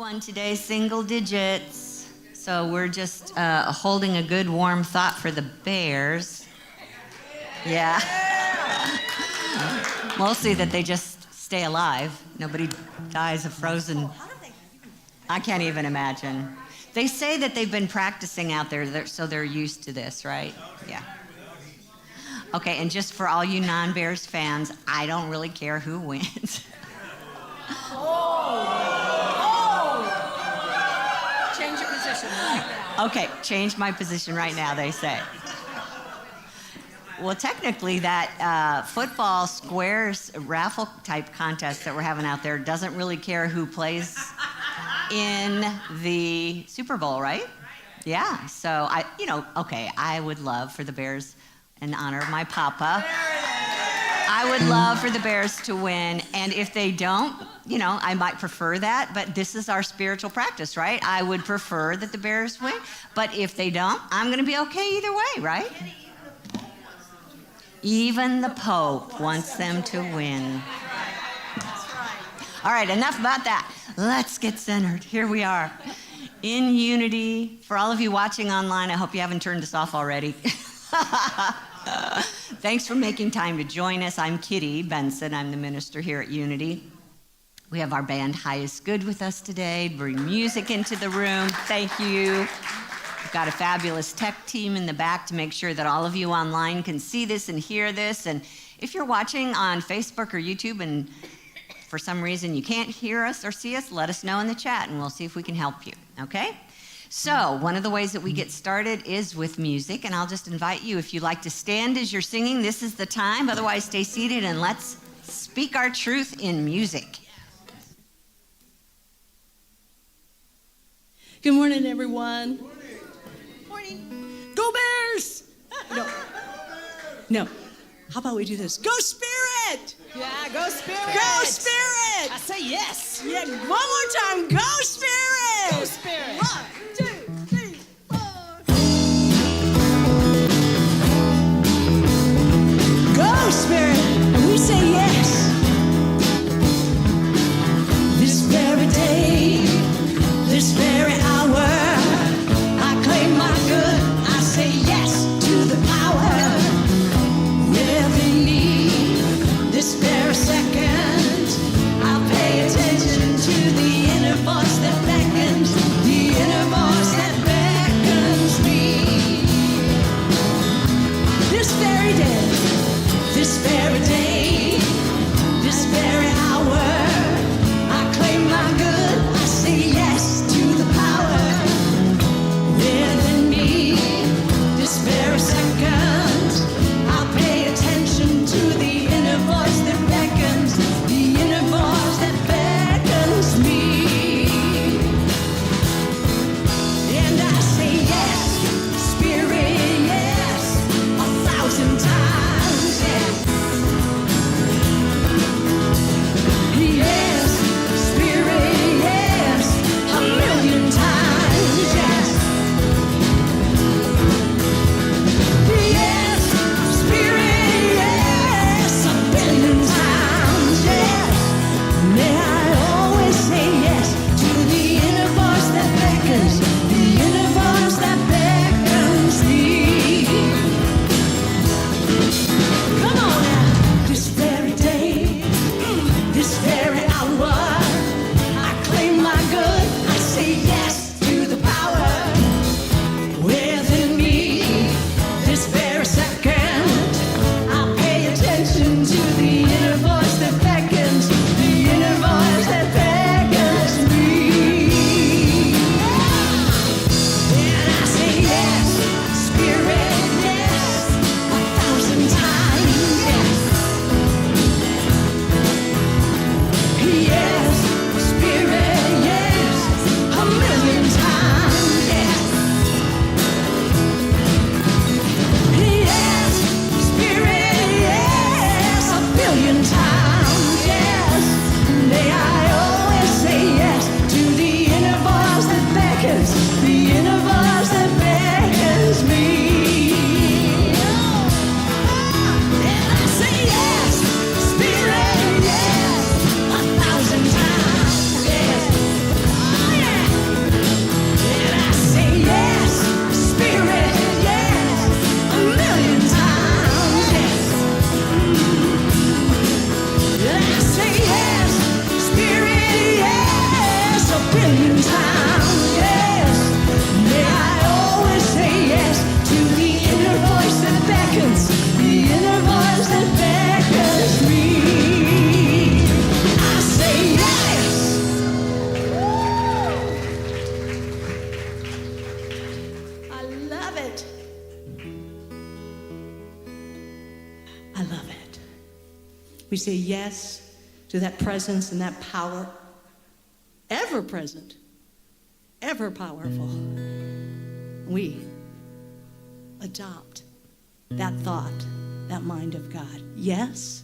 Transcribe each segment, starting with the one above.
one today, single digits. So we're just holding a good warm thought for the Bears. Yeah. Mostly that they just stay alive. Nobody dies of frozen. I can't even imagine. They say that they've been practicing out there, so they're used to this, right? Yeah. Okay, and just for all you non-Bears fans, I don't really care who wins. Change your position right now. Okay, change my position right now, they say. Well, technically, that football squares raffle type contest that we're having out there doesn't really care who plays in the Super Bowl, right? Yeah, so I would love for the Bears, in honor of my papa, I would love for the Bears to win, and if they don't, I might prefer that, but this is our spiritual practice, right? I would prefer that the Bears win, but if they don't, I'm going to be okay either way, right? Even the Pope wants them to win. All right, enough about that. Let's get centered. Here we are in unity. For all of you watching online, I hope you haven't turned us off already. Thanks for making time to join us. I'm Kitty Benson. I'm the minister here at Unity. We have our band High is Good with us today. Bring music into the room. Thank you. We've got a fabulous tech team in the back to make sure that all of you online can see this and hear this. And if you're watching on Facebook or YouTube and for some reason you can't hear us or see us, let us know in the chat and we'll see if we can help you, okay? So one of the ways that we get started is with music, and I'll just invite you, if you like to stand as you're singing, this is the time. Otherwise, stay seated and let's speak our truth in music. Good morning, everyone. Morning. Go Bears! No. How about we do this? Go Spirit! Yeah, go Spirit! Go Spirit! I say yes! Yeah, one more time. Go Spirit! Go Spirit! 1, 2, 3, 4. Go Spirit! And we say yes. This very day, this very hour, I claim my good. I say yes to the power. Every need, this very second, I pay attention to the inner voice that beckons, the inner voice I love it. We say yes to that presence and that power, ever present, ever powerful. We adopt that thought, that mind of God. Yes,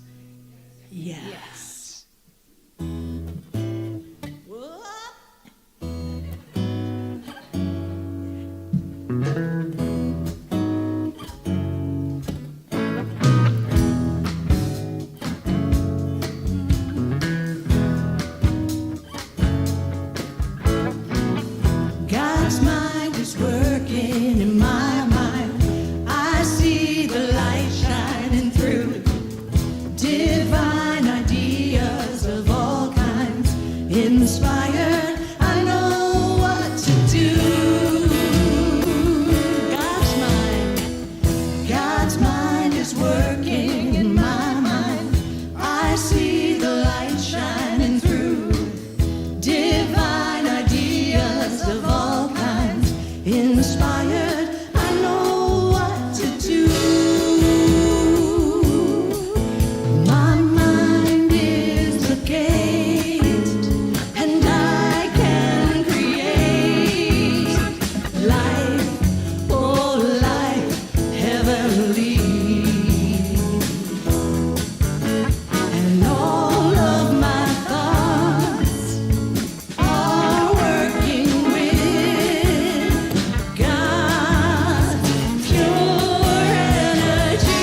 yes. God's mind is working in my mind. I see the light shining through. Divine ideas of all kinds. Inspired, I know what to do. God's mind is working in my mind. I see the light shining through. Divine ideas of all kinds, inspired, I know what to do. My mind is a gate, and I can create life, oh life, heavenly. And all of my thoughts are working with God's pure energy.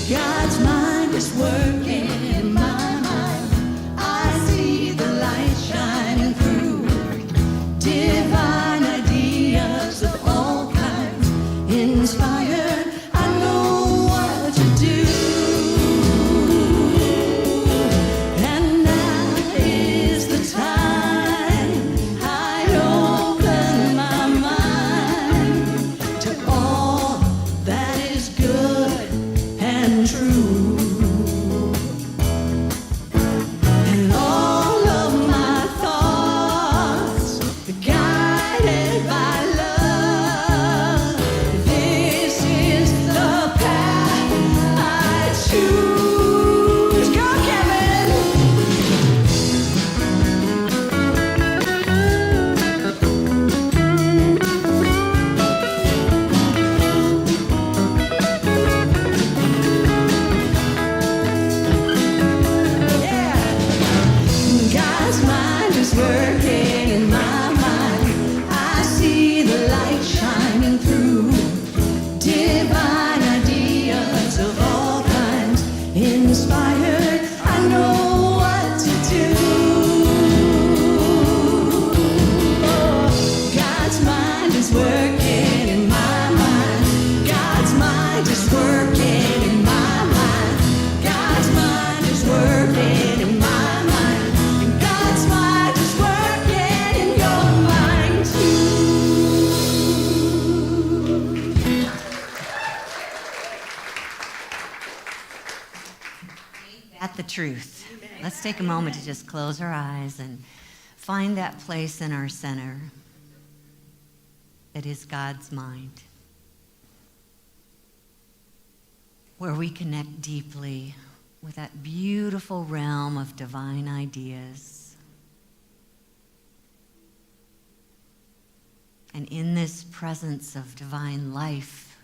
God's mind is working in my mind. I see the light shining through. Divine ideas of all kinds, inspired, I know what to do. And now is the time I open my mind to all that is good and true. And all of my thoughts are guided by love. This is the path I choose. Go, Kevin! Yeah. God's mind is working in my mind. I see the light shining through. Divine ideas of all kinds, inspired, I know what to do. Oh, God's mind is working in my mind. God's mind is working in my mind. God's mind is working in my mind. And God's mind is working in your mind too. At the truth. Let's take a moment to just close our eyes and find that place in our center that is God's mind, where we connect deeply with that beautiful realm of divine ideas. And in this presence of divine life,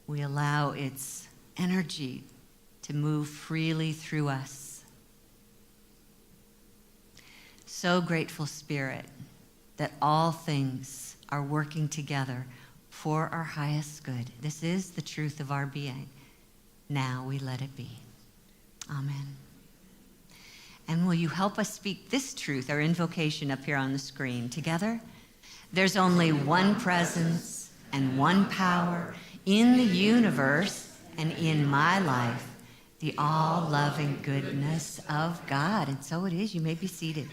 we allow its energy to move freely through us. So grateful, Spirit, that all things are working together for our highest good. This is the truth of our being. Now we let it be. Amen. And will you help us speak this truth, our invocation up here on the screen, together? There's only one presence and one power in the universe and in my life, the all-loving goodness of God. And so it is. You may be seated.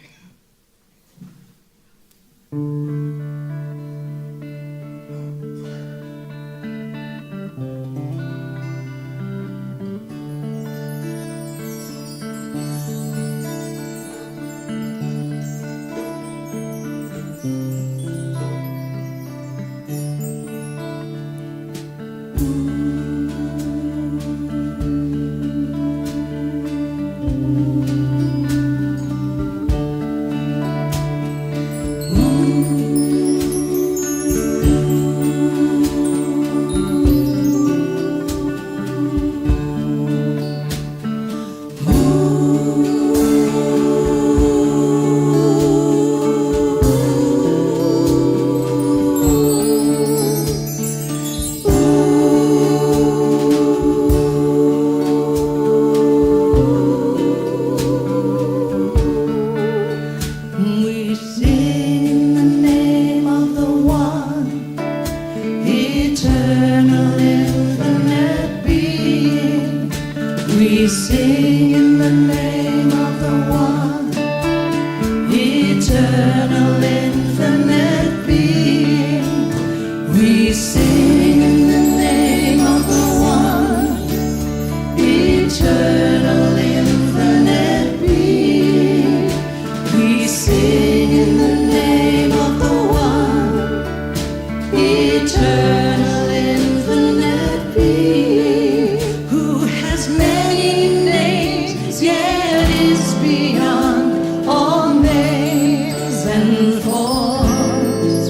forms,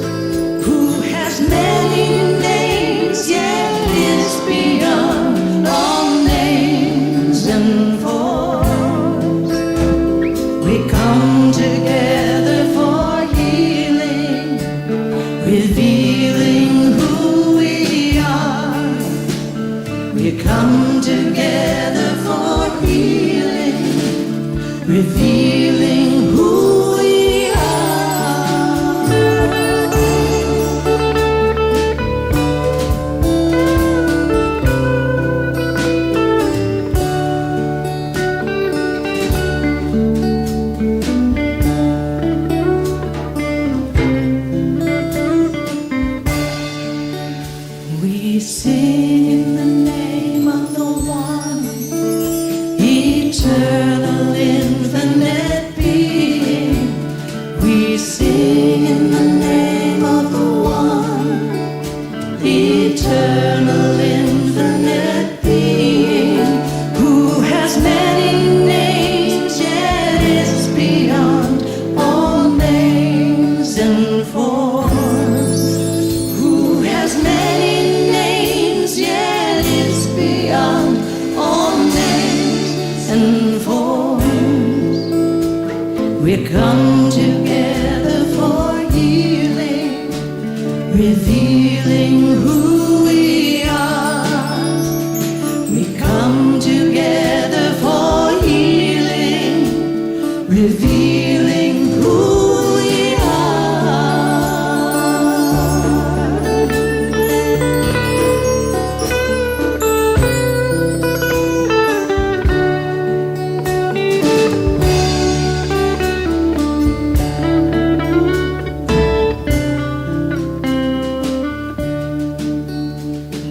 who has many names, yet is beyond all names and forms. We come together for healing, revealing who we are. We come together for healing, revealing who we are. We sing in the name of the one, eternal, infinite being. We sing in the name of the one, eternal, infinite being, who has many names, yet is beyond all names and forms. Who has many names, yet is beyond all names and forms. We come together for healing, revealing who we are. We come together for healing, revealing who we are.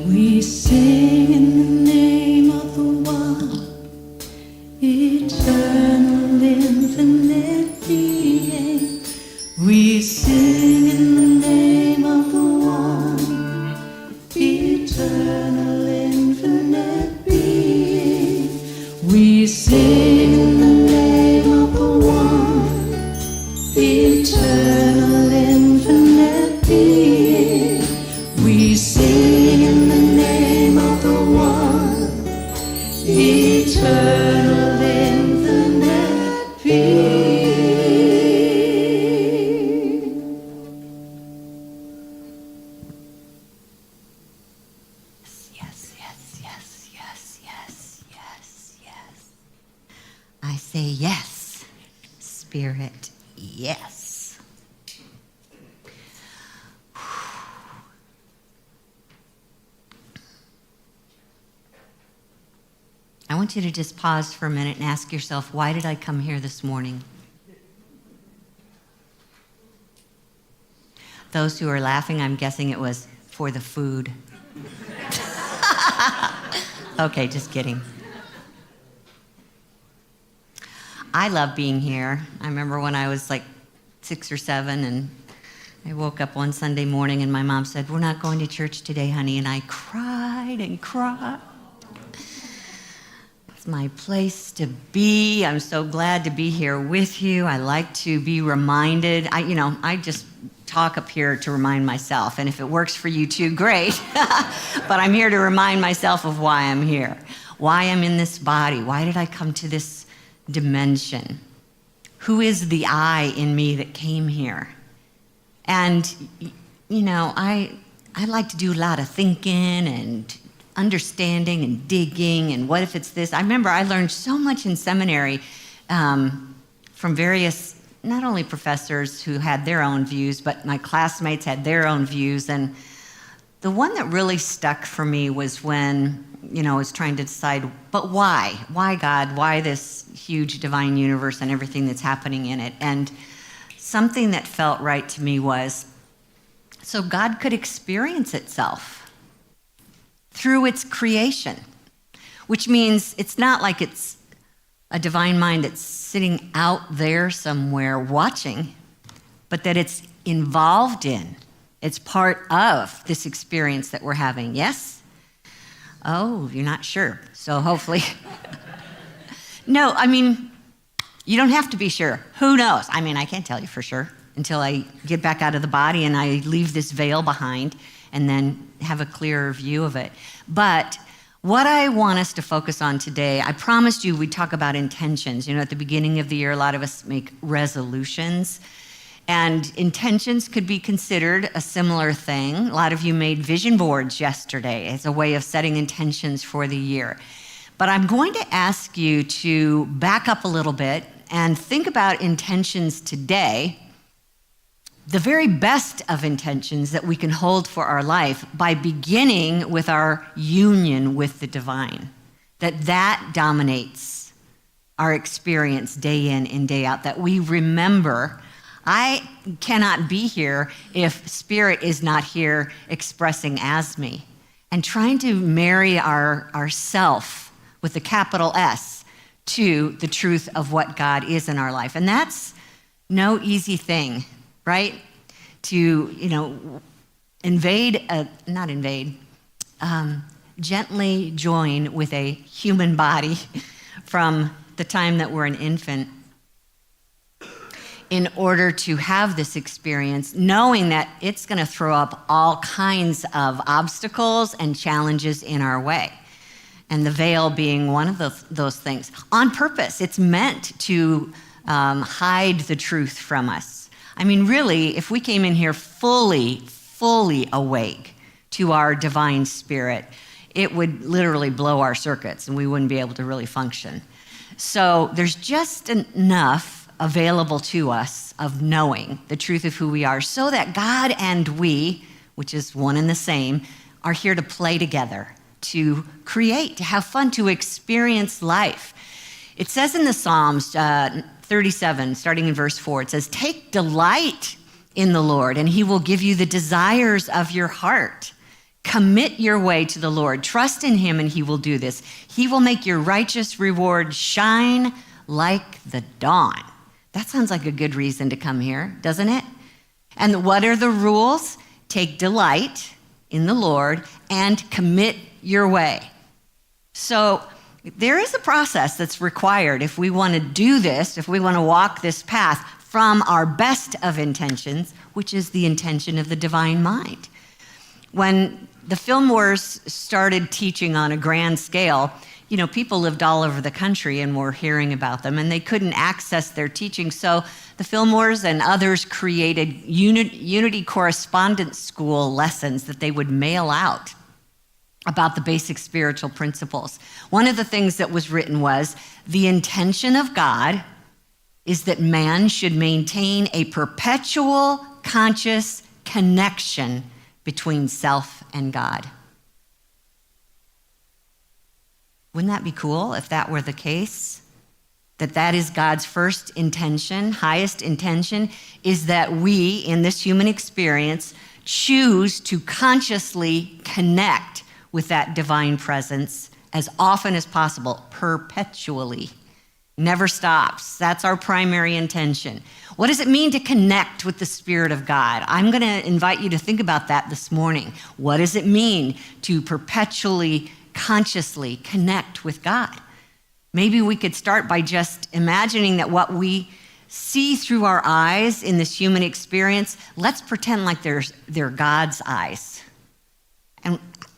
We sing in the name of the one, eternal, infinite being. We sing in the name of the one, eternal, infinite being. We sing in the name of the one, eternal, infinite being. We sing in the name of the one, eternal, infinite being. Yes, yes, yes, yes, yes, yes, yes. I say yes, Spirit, yes. I want you to just pause for a minute and ask yourself, why did I come here this morning? Those who are laughing, I'm guessing it was for the food. Okay, just kidding. I love being here. I remember when I was like 6 or 7 and I woke up one Sunday morning and my mom said, "We're not going to church today, honey." And I cried and cried. It's my place to be. I'm so glad to be here with you. I like to be reminded. I just talk up here to remind myself. And if it works for you too, great. But I'm here to remind myself of why I'm here, why I'm in this body. Why did I come to this dimension? Who is the I in me that came here? And, I like to do a lot of thinking and understanding and digging and what if it's this. I remember I learned so much in seminary from various, not only professors who had their own views, but my classmates had their own views. And the one that really stuck for me was when, I was trying to decide, but why? Why God? Why this huge divine universe and everything that's happening in it? And something that felt right to me was, so God could experience itself through its creation, which means it's not like it's a divine mind that's sitting out there somewhere watching, but that it's involved in, it's part of this experience that we're having. Yes? Oh, you're not sure. So hopefully. No, you don't have to be sure. Who knows? I can't tell you for sure. until I get back out of the body and I leave this veil behind and then have a clearer view of it. But what I want us to focus on today, I promised you we'd talk about intentions. You know, at the beginning of the year, a lot of us make resolutions. And intentions could be considered a similar thing. A lot of you made vision boards yesterday as a way of setting intentions for the year. But I'm going to ask you to back up a little bit and think about intentions today, the very best of intentions that we can hold for our life, by beginning with our union with the divine, that dominates our experience day in and day out, that we remember, I cannot be here if Spirit is not here expressing as me, and trying to marry our self with a capital S to the truth of what God is in our life. And that's no easy thing, right? To, gently join with a human body from the time that we're an infant in order to have this experience, knowing that it's going to throw up all kinds of obstacles and challenges in our way. And the veil being one of those things. On purpose, it's meant to hide the truth from us. I mean, really, if we came in here fully awake to our divine spirit, it would literally blow our circuits and we wouldn't be able to really function. So there's just enough available to us of knowing the truth of who we are so that God and we, which is one and the same, are here to play together, to create, to have fun, to experience life. It says in the Psalms 37, starting in verse 4, it says, "Take delight in the Lord, and he will give you the desires of your heart. Commit your way to the Lord. Trust in him, and he will do this. He will make your righteous reward shine like the dawn." That sounds like a good reason to come here, doesn't it? And what are the rules? Take delight in the Lord and commit your way. So there is a process that's required if we want to do this, if we want to walk this path from our best of intentions, which is the intention of the divine mind. When the Fillmores started teaching on a grand scale, you know, people lived all over the country and were hearing about them, and they couldn't access their teaching. So the Fillmores and others created Unity Correspondence School lessons that they would mail out about the basic spiritual principles. One of the things that was written was, the intention of God is that man should maintain a perpetual conscious connection between self and God. Wouldn't that be cool if that were the case? That is God's first intention, highest intention, is that we, in this human experience, choose to consciously connect with that divine presence as often as possible, perpetually. Never stops. That's our primary intention. What does it mean to connect with the Spirit of God? I'm going to invite you to think about that this morning. What does it mean to perpetually, consciously connect with God? Maybe we could start by just imagining that what we see through our eyes in this human experience, let's pretend like they're God's eyes.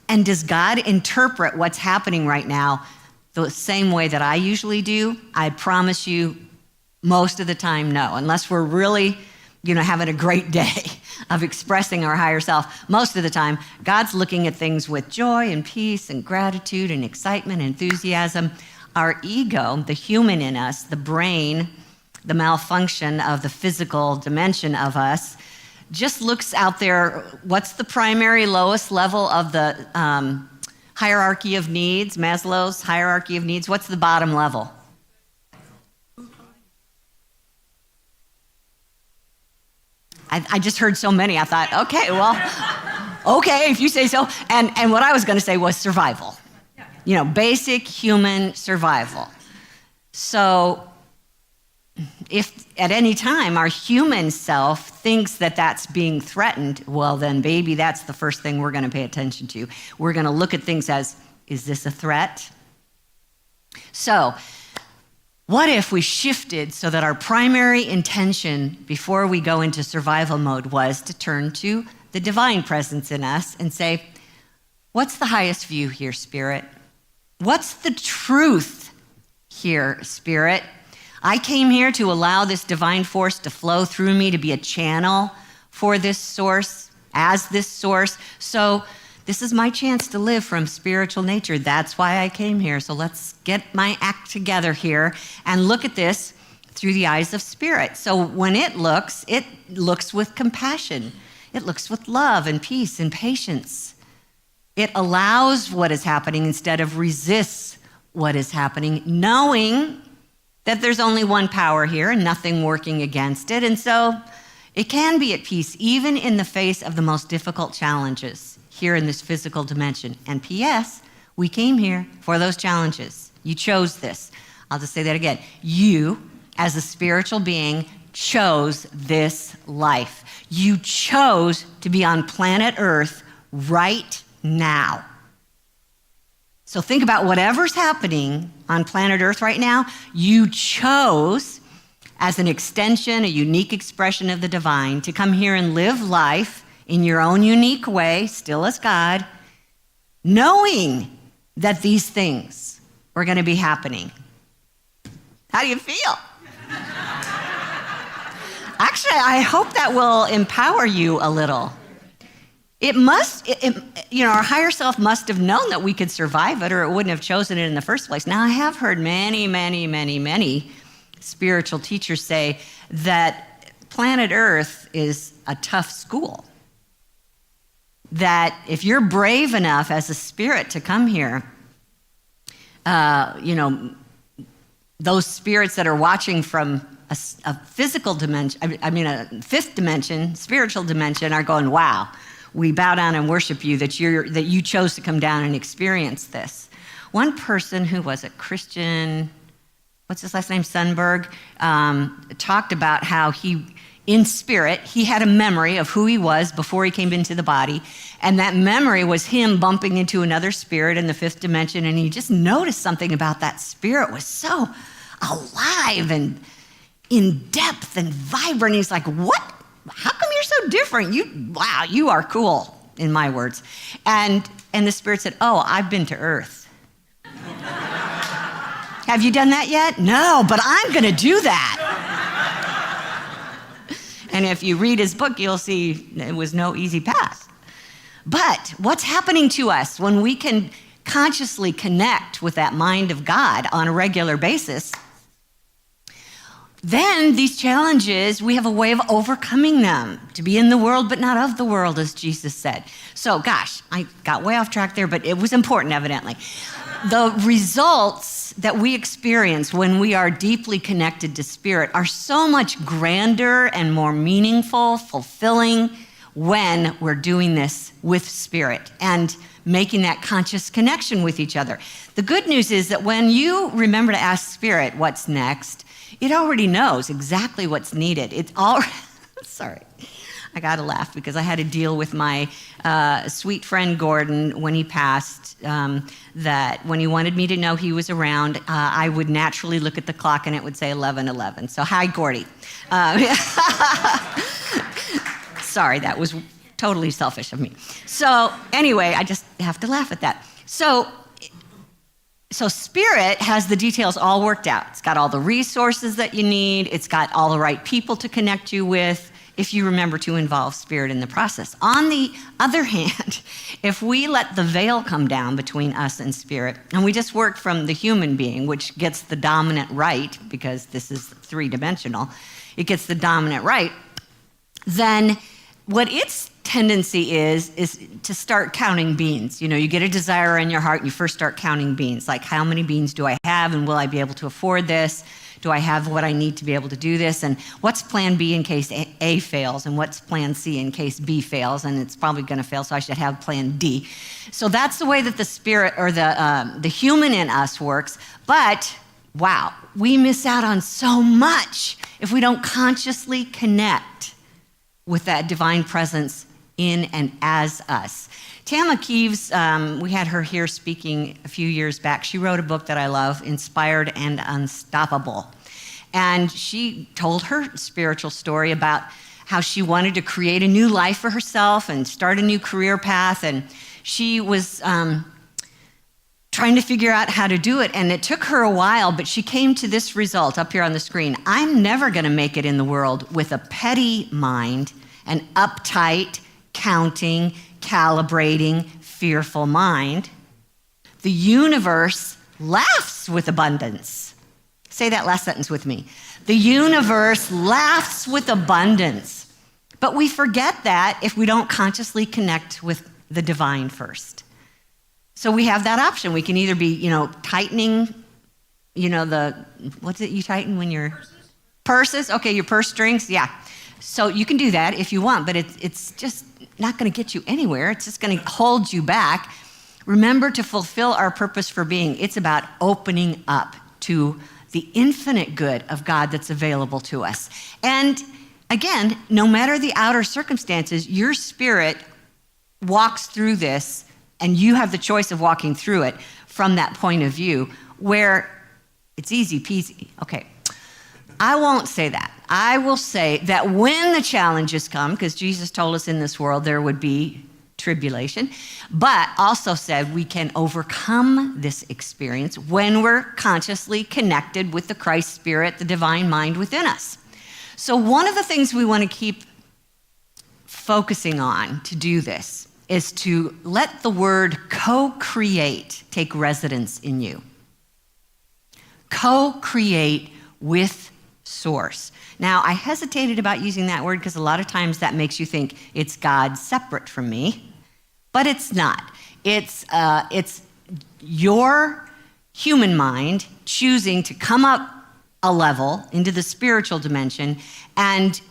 And does God interpret what's happening right now the same way that I usually do? I promise you, most of the time, no. Unless we're really, having a great day of expressing our higher self. Most of the time, God's looking at things with joy and peace and gratitude and excitement and enthusiasm. Our ego, the human in us, the brain, the malfunction of the physical dimension of us, just looks out there. What's the primary lowest level of the hierarchy of needs, Maslow's hierarchy of needs? What's the bottom level? I just heard so many. I thought, okay, if you say so. And what I was going to say was survival. Basic human survival. So if at any time our human self thinks that that's being threatened, well, then baby, that's the first thing we're going to pay attention to. We're going to look at things as, is this a threat? So What if we shifted so that our primary intention before we go into survival mode was to turn to the divine presence in us and say, what's the highest view here, Spirit? What's the truth here, Spirit? I came here to allow this divine force to flow through me, to be a channel for this source, as this source. So this is my chance to live from spiritual nature. That's why I came here. So let's get my act together here and look at this through the eyes of spirit. So when it looks with compassion. It looks with love and peace and patience. It allows what is happening instead of resists what is happening, knowing that there's only one power here and nothing working against it. And so it can be at peace, even in the face of the most difficult challenges here in this physical dimension. And P.S., we came here for those challenges. You chose this. I'll just say that again. You, as a spiritual being, chose this life. You chose to be on planet Earth right now. So think about whatever's happening on planet Earth right now. You chose, as an extension, a unique expression of the divine, to come here and live life in your own unique way, still as God, knowing that these things were going to be happening. How do you feel? Actually, I hope that will empower you a little. Our higher self must have known that we could survive it, or it wouldn't have chosen it in the first place. Now, I have heard many spiritual teachers say that planet Earth is a tough school. That if you're brave enough as a spirit to come here, those spirits that are watching from a physical dimension, a fifth dimension, spiritual dimension, are going, wow, we bow down and worship you that you chose to come down and experience this. One person who was a Christian, what's his last name, Sundberg, talked about how in spirit, he had a memory of who he was before he came into the body, and that memory was him bumping into another spirit in the fifth dimension, and he just noticed something about that spirit was so alive and in depth and vibrant. He's like, what? How come you're so different? You are cool, in my words. And the spirit said, oh, I've been to Earth. Have you done that yet? No, but I'm going to do that. And if you read his book, you'll see it was no easy path. But what's happening to us when we can consciously connect with that mind of God on a regular basis? Then these challenges, we have a way of overcoming them, to be in the world but not of the world, as Jesus said. So, gosh, I got way off track there, but it was important, evidently. The results that we experience when we are deeply connected to spirit are so much grander and more meaningful, fulfilling, when we're doing this with spirit and making that conscious connection with each other. The good news is that when you remember to ask spirit what's next, it already knows exactly what's needed. It's all, sorry, I gotta laugh because I had to deal with my sweet friend Gordon when he passed, that when he wanted me to know he was around, I would naturally look at the clock and it would say 11:11. So hi, Gordy. Sorry, that was totally selfish of me. So anyway, I just have to laugh at that. So spirit has the details all worked out. It's got all the resources that you need. It's got all the right people to connect you with if you remember to involve spirit in the process. On the other hand, if we let the veil come down between us and spirit, and we just work from the human being, which gets the dominant right, because this is three-dimensional, it gets the dominant right, then what its tendency is to start counting beans. You get a desire in your heart and you first start counting beans. Like, how many beans do I have and will I be able to afford this? Do I have what I need to be able to do this? And what's plan B in case A fails? And what's plan C in case B fails? And it's probably going to fail, so I should have plan D. So that's the way that the spirit or the human in us works. But, wow, we miss out on so much if we don't consciously connect with that divine presence in and as us. Tama Keeves, we had her here speaking a few years back. She wrote a book that I love, Inspired and Unstoppable. And she told her spiritual story about how she wanted to create a new life for herself and start a new career path. And she was trying to figure out how to do it. And it took her a while, but she came to this result up here on the screen. I'm never going to make it in the world with a petty mind, an uptight, counting, calibrating, fearful mind. The universe laughs with abundance. Say that last sentence with me. The universe laughs with abundance. But we forget that if we don't consciously connect with the divine first. So we have that option. We can either be, tightening, what's it you tighten when you're? Purses? Okay, your purse strings, yeah. So you can do that if you want, but it's just not going to get you anywhere. It's just going to hold you back. Remember, to fulfill our purpose for being, it's about opening up to the infinite good of God that's available to us. And again, no matter the outer circumstances, your spirit walks through this, and you have the choice of walking through it from that point of view where it's easy peasy. Okay, I won't say that. I will say that when the challenges come, because Jesus told us in this world there would be tribulation, but also said we can overcome this experience when we're consciously connected with the Christ Spirit, the divine mind within us. So one of the things we want to keep focusing on to do this is to let the word co-create take residence in you. Co-create with source. Now, I hesitated about using that word because a lot of times that makes you think it's God separate from me, but it's not. It's your human mind choosing to come up a level into the spiritual dimension and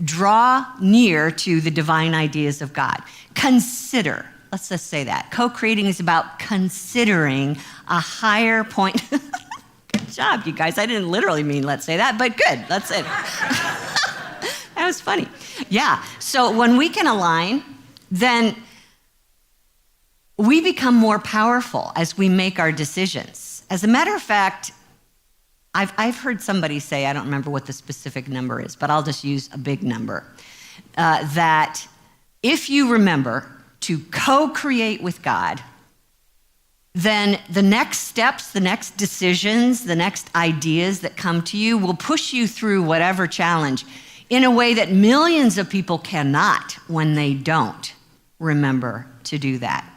draw near to the divine ideas of God. Consider, let's just say that. Co-creating is about considering a higher point. Good job, you guys. I didn't literally mean let's say that, but good, that's it. That was funny. Yeah, so when we can align, then we become more powerful as we make our decisions. As a matter of fact, I've heard somebody say, I don't remember what the specific number is, but I'll just use a big number, that if you remember to co-create with God, then the next steps, the next decisions, the next ideas that come to you will push you through whatever challenge in a way that millions of people cannot when they don't remember to do that.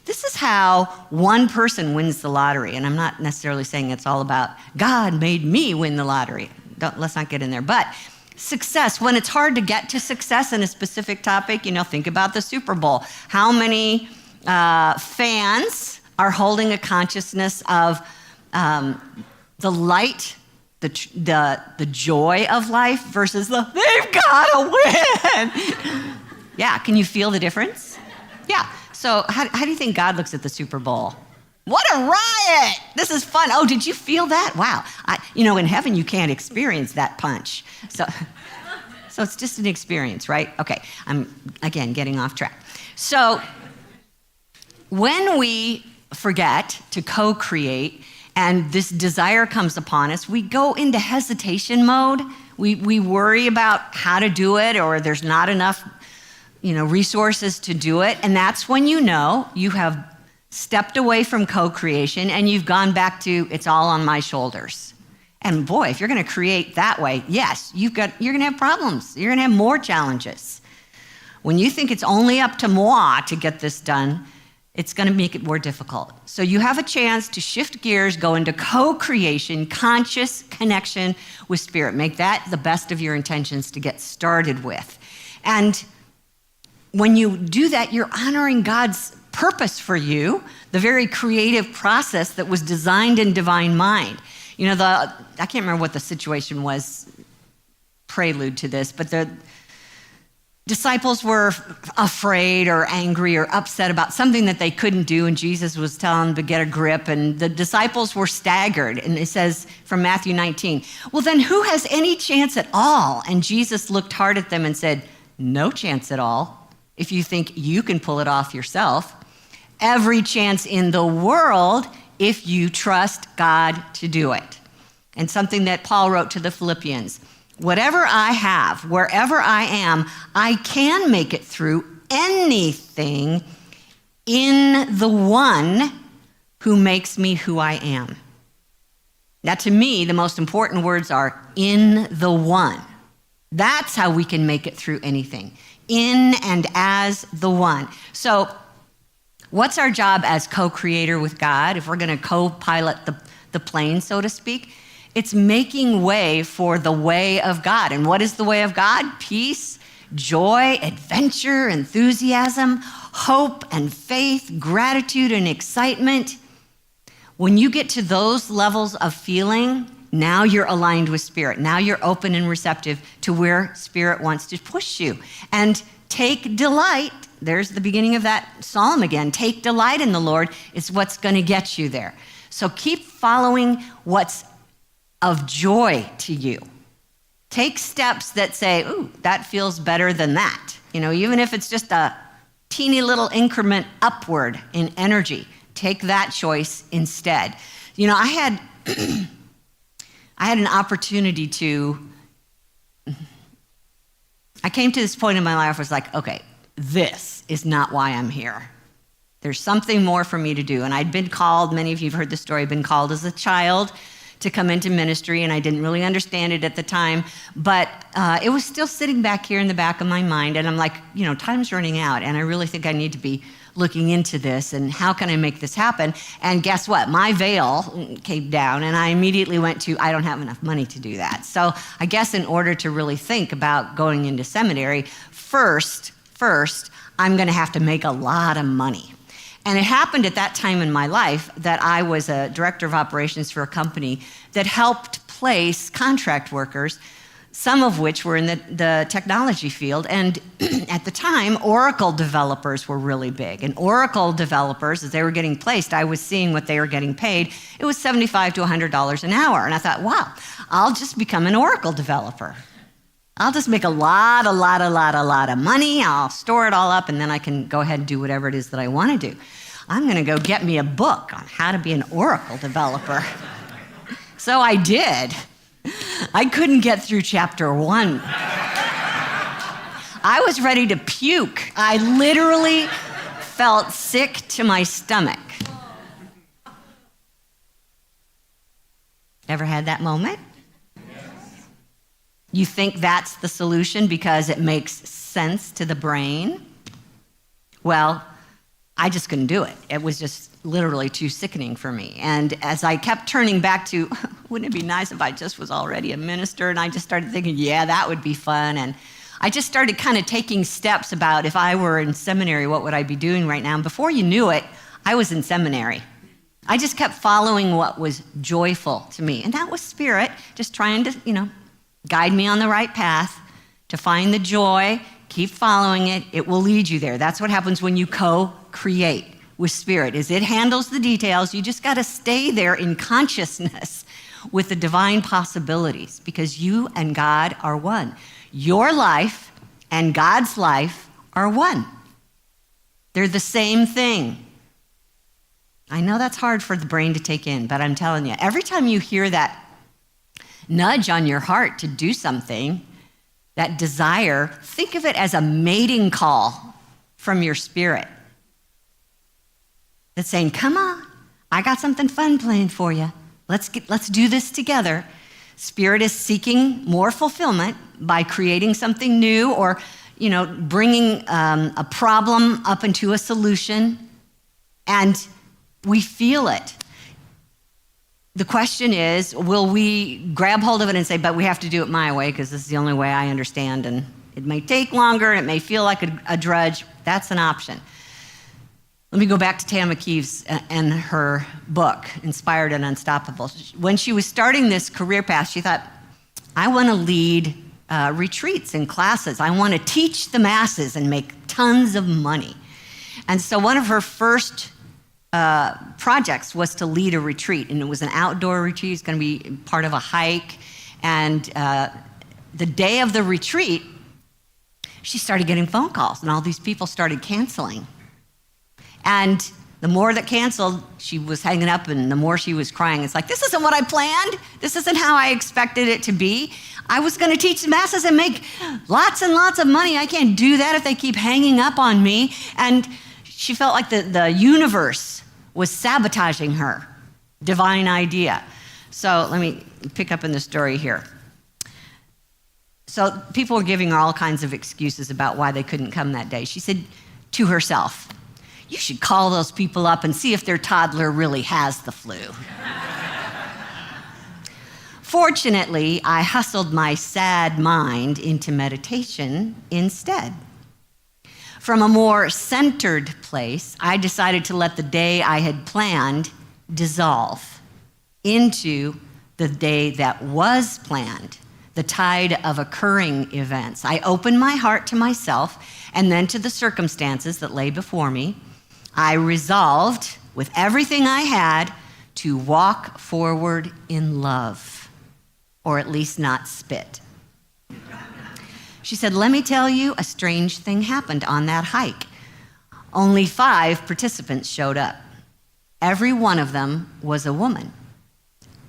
This is how one person wins the lottery, and I'm not necessarily saying it's all about God made me win the lottery. Let's not get in there. But success, when it's hard to get to success in a specific topic, think about the Super Bowl. How many fans are holding a consciousness of the light, the joy of life versus they've got to win? Yeah, can you feel the difference? Yeah. So how do you think God looks at the Super Bowl? What a riot! This is fun. Oh, did you feel that? Wow. In heaven you can't experience that punch. So it's just an experience, right? Okay, I'm, again, getting off track. So when we forget to co-create and this desire comes upon us, we go into hesitation mode. We worry about how to do it, or there's not enough resources to do it. And that's when you have stepped away from co-creation and you've gone back to it's all on my shoulders. And boy, if you're going to create that way, yes, you're going to have problems. You're going to have more challenges. When you think it's only up to moi to get this done, it's going to make it more difficult. So you have a chance to shift gears, go into co-creation, conscious connection with spirit. Make that the best of your intentions to get started with. And when you do that, you're honoring God's purpose for you, the very creative process that was designed in divine mind. I can't remember what the situation was prelude to this, but the disciples were afraid or angry or upset about something that they couldn't do, and Jesus was telling them to get a grip, and the disciples were staggered. And it says from Matthew 19, well, then who has any chance at all? And Jesus looked hard at them and said, no chance at all. if you think you can pull it off yourself. Every chance in the world if you trust God to do it. And something that Paul wrote to the Philippians, whatever I have, wherever I am, I can make it through anything in the one who makes me who I am. Now, to me, the most important words are in the one. That's how we can make it through anything. In and as the one. So, what's our job as co-creator with God? If we're going to co-pilot the plane, so to speak, it's making way for the way of God. And what is the way of God? Peace, joy, adventure, enthusiasm, hope and faith, gratitude and excitement. When you get to those levels of feeling, now you're aligned with Spirit. Now you're open and receptive to where Spirit wants to push you. And take delight. There's the beginning of that psalm again. Take delight in the Lord. It's what's going to get you there. So keep following what's of joy to you. Take steps that say, ooh, that feels better than that. Even if it's just a teeny little increment upward in energy, take that choice instead. I had an opportunity I came to this point in my life where I was like, okay, this is not why I'm here. There's something more for me to do. And I'd been called, many of you have heard the story, been called as a child to come into ministry, and I didn't really understand it at the time, but it was still sitting back here in the back of my mind, and I'm like, time's running out, and I really think I need to be looking into this, and how can I make this happen? And guess what? My veil came down, and I immediately went to, I don't have enough money to do that. So I guess in order to really think about going into seminary, first, I'm gonna have to make a lot of money. And it happened at that time in my life that I was a director of operations for a company that helped place contract workers, some of which were in the technology field. And at the time, Oracle developers were really big. And Oracle developers, as they were getting placed, I was seeing what they were getting paid. It was $75 to $100 an hour. And I thought, wow, I'll just become an Oracle developer. I'll just make a lot of money. I'll store it all up, and then I can go ahead and do whatever it is that I want to do. I'm going to go get me a book on how to be an Oracle developer. So I did. I couldn't get through chapter 1. I was ready to puke. I literally felt sick to my stomach. Ever had that moment? You think that's the solution because it makes sense to the brain? Well, I just couldn't do it. It was just literally too sickening for me. And as I kept turning back to, wouldn't it be nice if I just was already a minister? And I just started thinking, yeah, that would be fun. And I just started kind of taking steps about if I were in seminary, what would I be doing right now? And before you knew it, I was in seminary. I just kept following what was joyful to me. And that was Spirit, just trying to, guide me on the right path to find the joy, keep following it. It will lead you there. That's what happens when you co-create with Spirit, is it handles the details. You just got to stay there in consciousness with the divine possibilities, because you and God are one. Your life and God's life are one. They're the same thing. I know that's hard for the brain to take in, but I'm telling you, every time you hear that nudge on your heart to do something, that desire, think of it as a mating call from your spirit that's saying, come on, I got something fun planned for you. Let's do this together. Spirit is seeking more fulfillment by creating something new, or bringing a problem up into a solution, and we feel it. The question is, will we grab hold of it and say, but we have to do it my way because this is the only way I understand, and it may take longer and it may feel like a drudge. That's an option. Let me go back to Tam McKee's and her book, Inspired and Unstoppable. When she was starting this career path, she thought, I want to lead retreats and classes. I want to teach the masses and make tons of money. And so one of her first projects was to lead a retreat, and it was an outdoor retreat. It's going to be part of a hike. And the day of the retreat, she started getting phone calls, and all these people started canceling. And the more that canceled, she was hanging up, and the more she was crying. It's like, this isn't what I planned. This isn't how I expected it to be. I was going to teach the masses and make lots and lots of money. I can't do that if they keep hanging up on me. And she felt like the universe was sabotaging her divine idea. So let me pick up in the story here. So people were giving her all kinds of excuses about why they couldn't come that day. She said to herself, you should call those people up and see if their toddler really has the flu. Fortunately, I hustled my sad mind into meditation instead. From a more centered place, I decided to let the day I had planned dissolve into the day that was planned, the tide of occurring events. I opened my heart to myself and then to the circumstances that lay before me. I resolved, with everything I had, to walk forward in love, or at least not spit. She said, let me tell you, a strange thing happened on that hike. Only 5 participants showed up. Every one of them was a woman.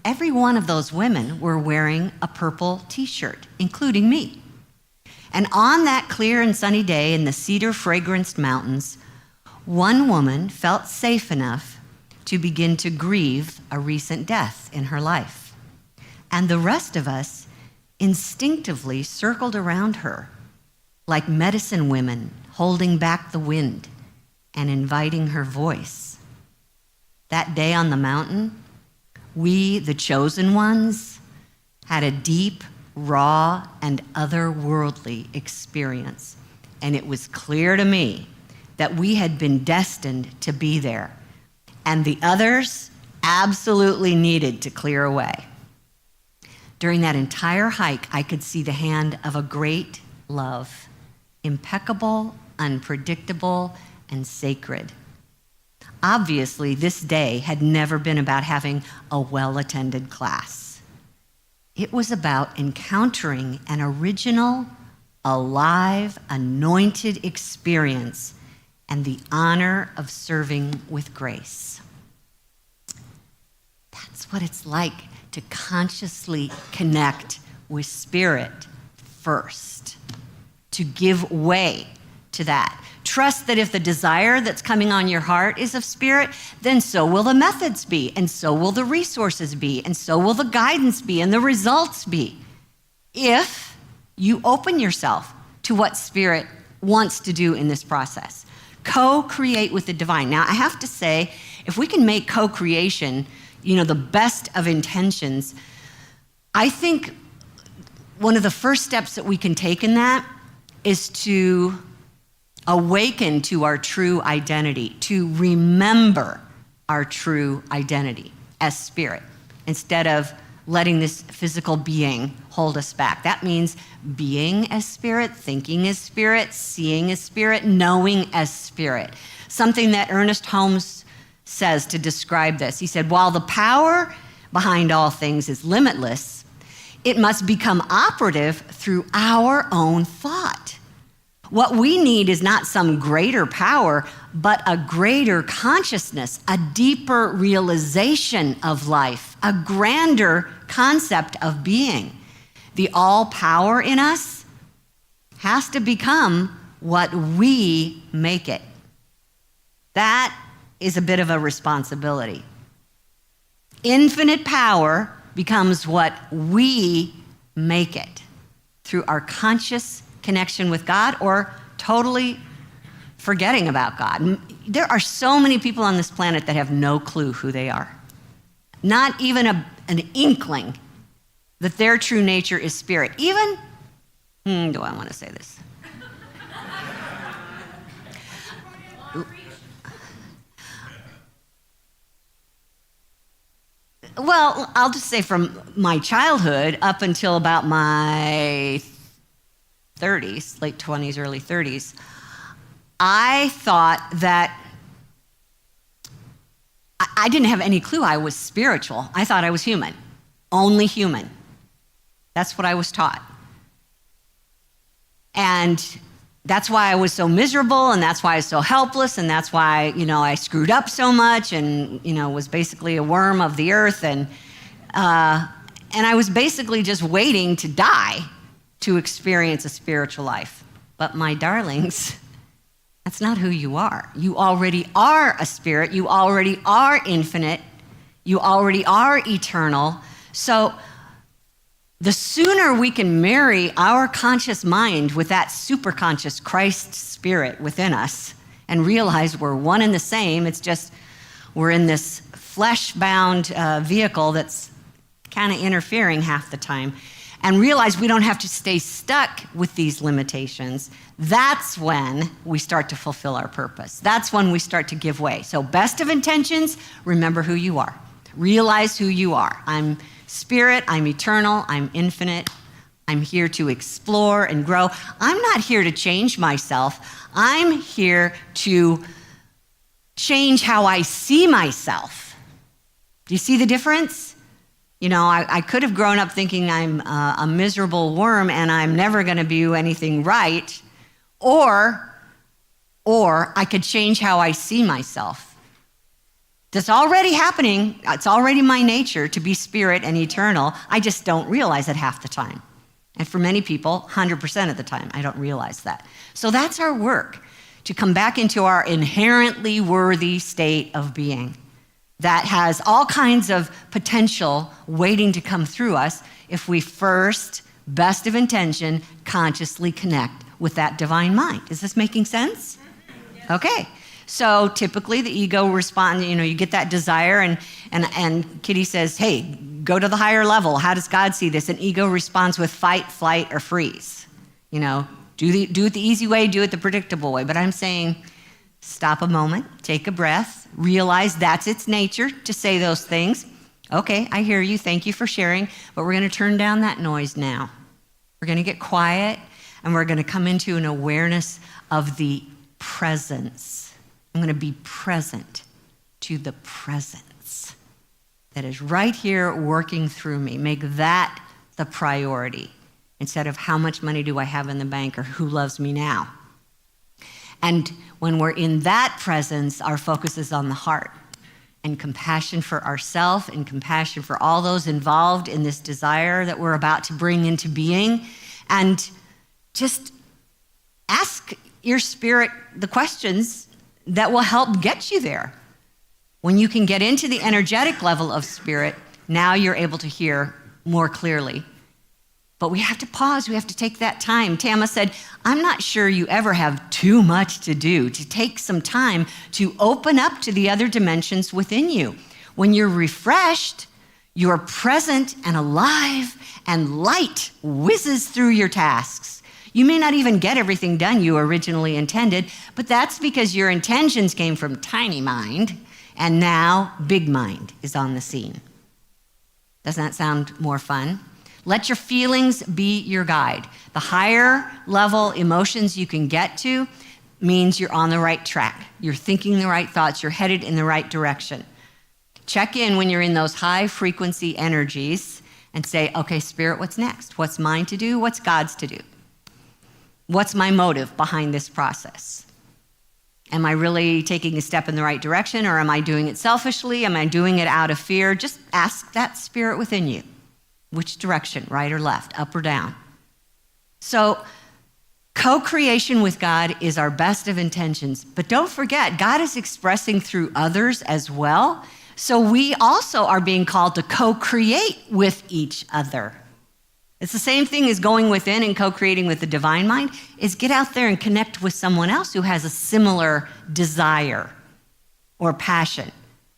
Every one of those women were wearing a purple t-shirt, including me. And on that clear and sunny day in the cedar-fragranced mountains, one woman felt safe enough to begin to grieve a recent death in her life. And the rest of us instinctively circled around her like medicine women holding back the wind and inviting her voice. That day on the mountain, we, the chosen ones, had a deep, raw, and otherworldly experience. And it was clear to me that we had been destined to be there, and the others absolutely needed to clear away. During that entire hike, I could see the hand of a great love, impeccable, unpredictable, and sacred. Obviously, this day had never been about having a well-attended class. It was about encountering an original, alive, anointed experience and the honor of serving with grace. That's what it's like to consciously connect with Spirit first, to give way to that. Trust that if the desire that's coming on your heart is of Spirit, then so will the methods be, and so will the resources be, and so will the guidance be, and the results be. If you open yourself to what Spirit wants to do in this process. Co-create with the divine. Now, I have to say, if we can make co-creation, the best of intentions, I think one of the first steps that we can take in that is to awaken to our true identity, to remember our true identity as Spirit, instead of letting this physical being hold us back. That means being as Spirit, thinking as Spirit, seeing as Spirit, knowing as Spirit. Something that Ernest Holmes says to describe this. He said, while the power behind all things is limitless, it must become operative through our own thought. What we need is not some greater power, but a greater consciousness, a deeper realization of life, a grander concept of being. The all power in us has to become what we make it. That is a bit of a responsibility. Infinite power becomes what we make it through our conscious connection with God or totally forgetting about God. There are so many people on this planet that have no clue who they are. Not even an inkling that their true nature is Spirit. Even, do I want to say this? Well, I'll just say from my childhood up until about my 30s, late 20s, early 30s, I thought that I didn't have any clue I was spiritual. I thought I was human, only human. That's what I was taught. And that's why I was so miserable, and that's why I was so helpless, and that's why, I screwed up so much and, was basically a worm of the earth. And I was basically just waiting to die to experience a spiritual life. But my darlings, that's not who you are. You already are a spirit. You already are infinite. You already are eternal. So the sooner we can marry our conscious mind with that superconscious Christ spirit within us and realize we're one and the same, it's just we're in this flesh-bound vehicle that's kind of interfering half the time, and realize we don't have to stay stuck with these limitations, that's when we start to fulfill our purpose. That's when we start to give way. So best of intentions, remember who you are. Realize who you are. I'm spirit, I'm eternal, I'm infinite. I'm here to explore and grow. I'm not here to change myself. I'm here to change how I see myself. Do you see the difference? I could have grown up thinking I'm a miserable worm and I'm never going to do anything right, or I could change how I see myself. That's already happening. It's already my nature to be spirit and eternal. I just don't realize it half the time. And for many people, 100% of the time, I don't realize that. So that's our work, to come back into our inherently worthy state of being that has all kinds of potential waiting to come through us if we first, best of intention, consciously connect with that divine mind. Is this making sense? Okay. So typically the ego responds, you get that desire and Kitty says, hey, go to the higher level. How does God see this? And ego responds with fight, flight, or freeze. Do it the easy way, do it the predictable way. But I'm saying, stop a moment, take a breath, realize that's its nature to say those things. Okay, I hear you, thank you for sharing, but we're gonna turn down that noise now. We're gonna get quiet and we're gonna come into an awareness of the presence. I'm going to be present to the presence that is right here working through me. Make that the priority instead of how much money do I have in the bank or who loves me now. And when we're in that presence, our focus is on the heart and compassion for ourselves and compassion for all those involved in this desire that we're about to bring into being. And just ask your spirit the questions that will help get you there. When you can get into the energetic level of spirit, now you're able to hear more clearly. But we have to pause, we have to take that time. Tama said, I'm not sure you ever have too much to do, to take some time to open up to the other dimensions within you. When you're refreshed, you're present and alive, and light whizzes through your tasks. You may not even get everything done you originally intended, but that's because your intentions came from tiny mind, and now big mind is on the scene. Doesn't that sound more fun? Let your feelings be your guide. The higher level emotions you can get to means you're on the right track. You're thinking the right thoughts. You're headed in the right direction. Check in when you're in those high frequency energies and say, okay, Spirit, what's next? What's mine to do? What's God's to do? What's my motive behind this process? Am I really taking a step in the right direction, or am I doing it selfishly? Am I doing it out of fear? Just ask that spirit within you. Which direction, right or left, up or down? So co-creation with God is our best of intentions. But don't forget, God is expressing through others as well. So we also are being called to co-create with each other. It's the same thing as going within and co-creating with the divine mind, is get out there and connect with someone else who has a similar desire or passion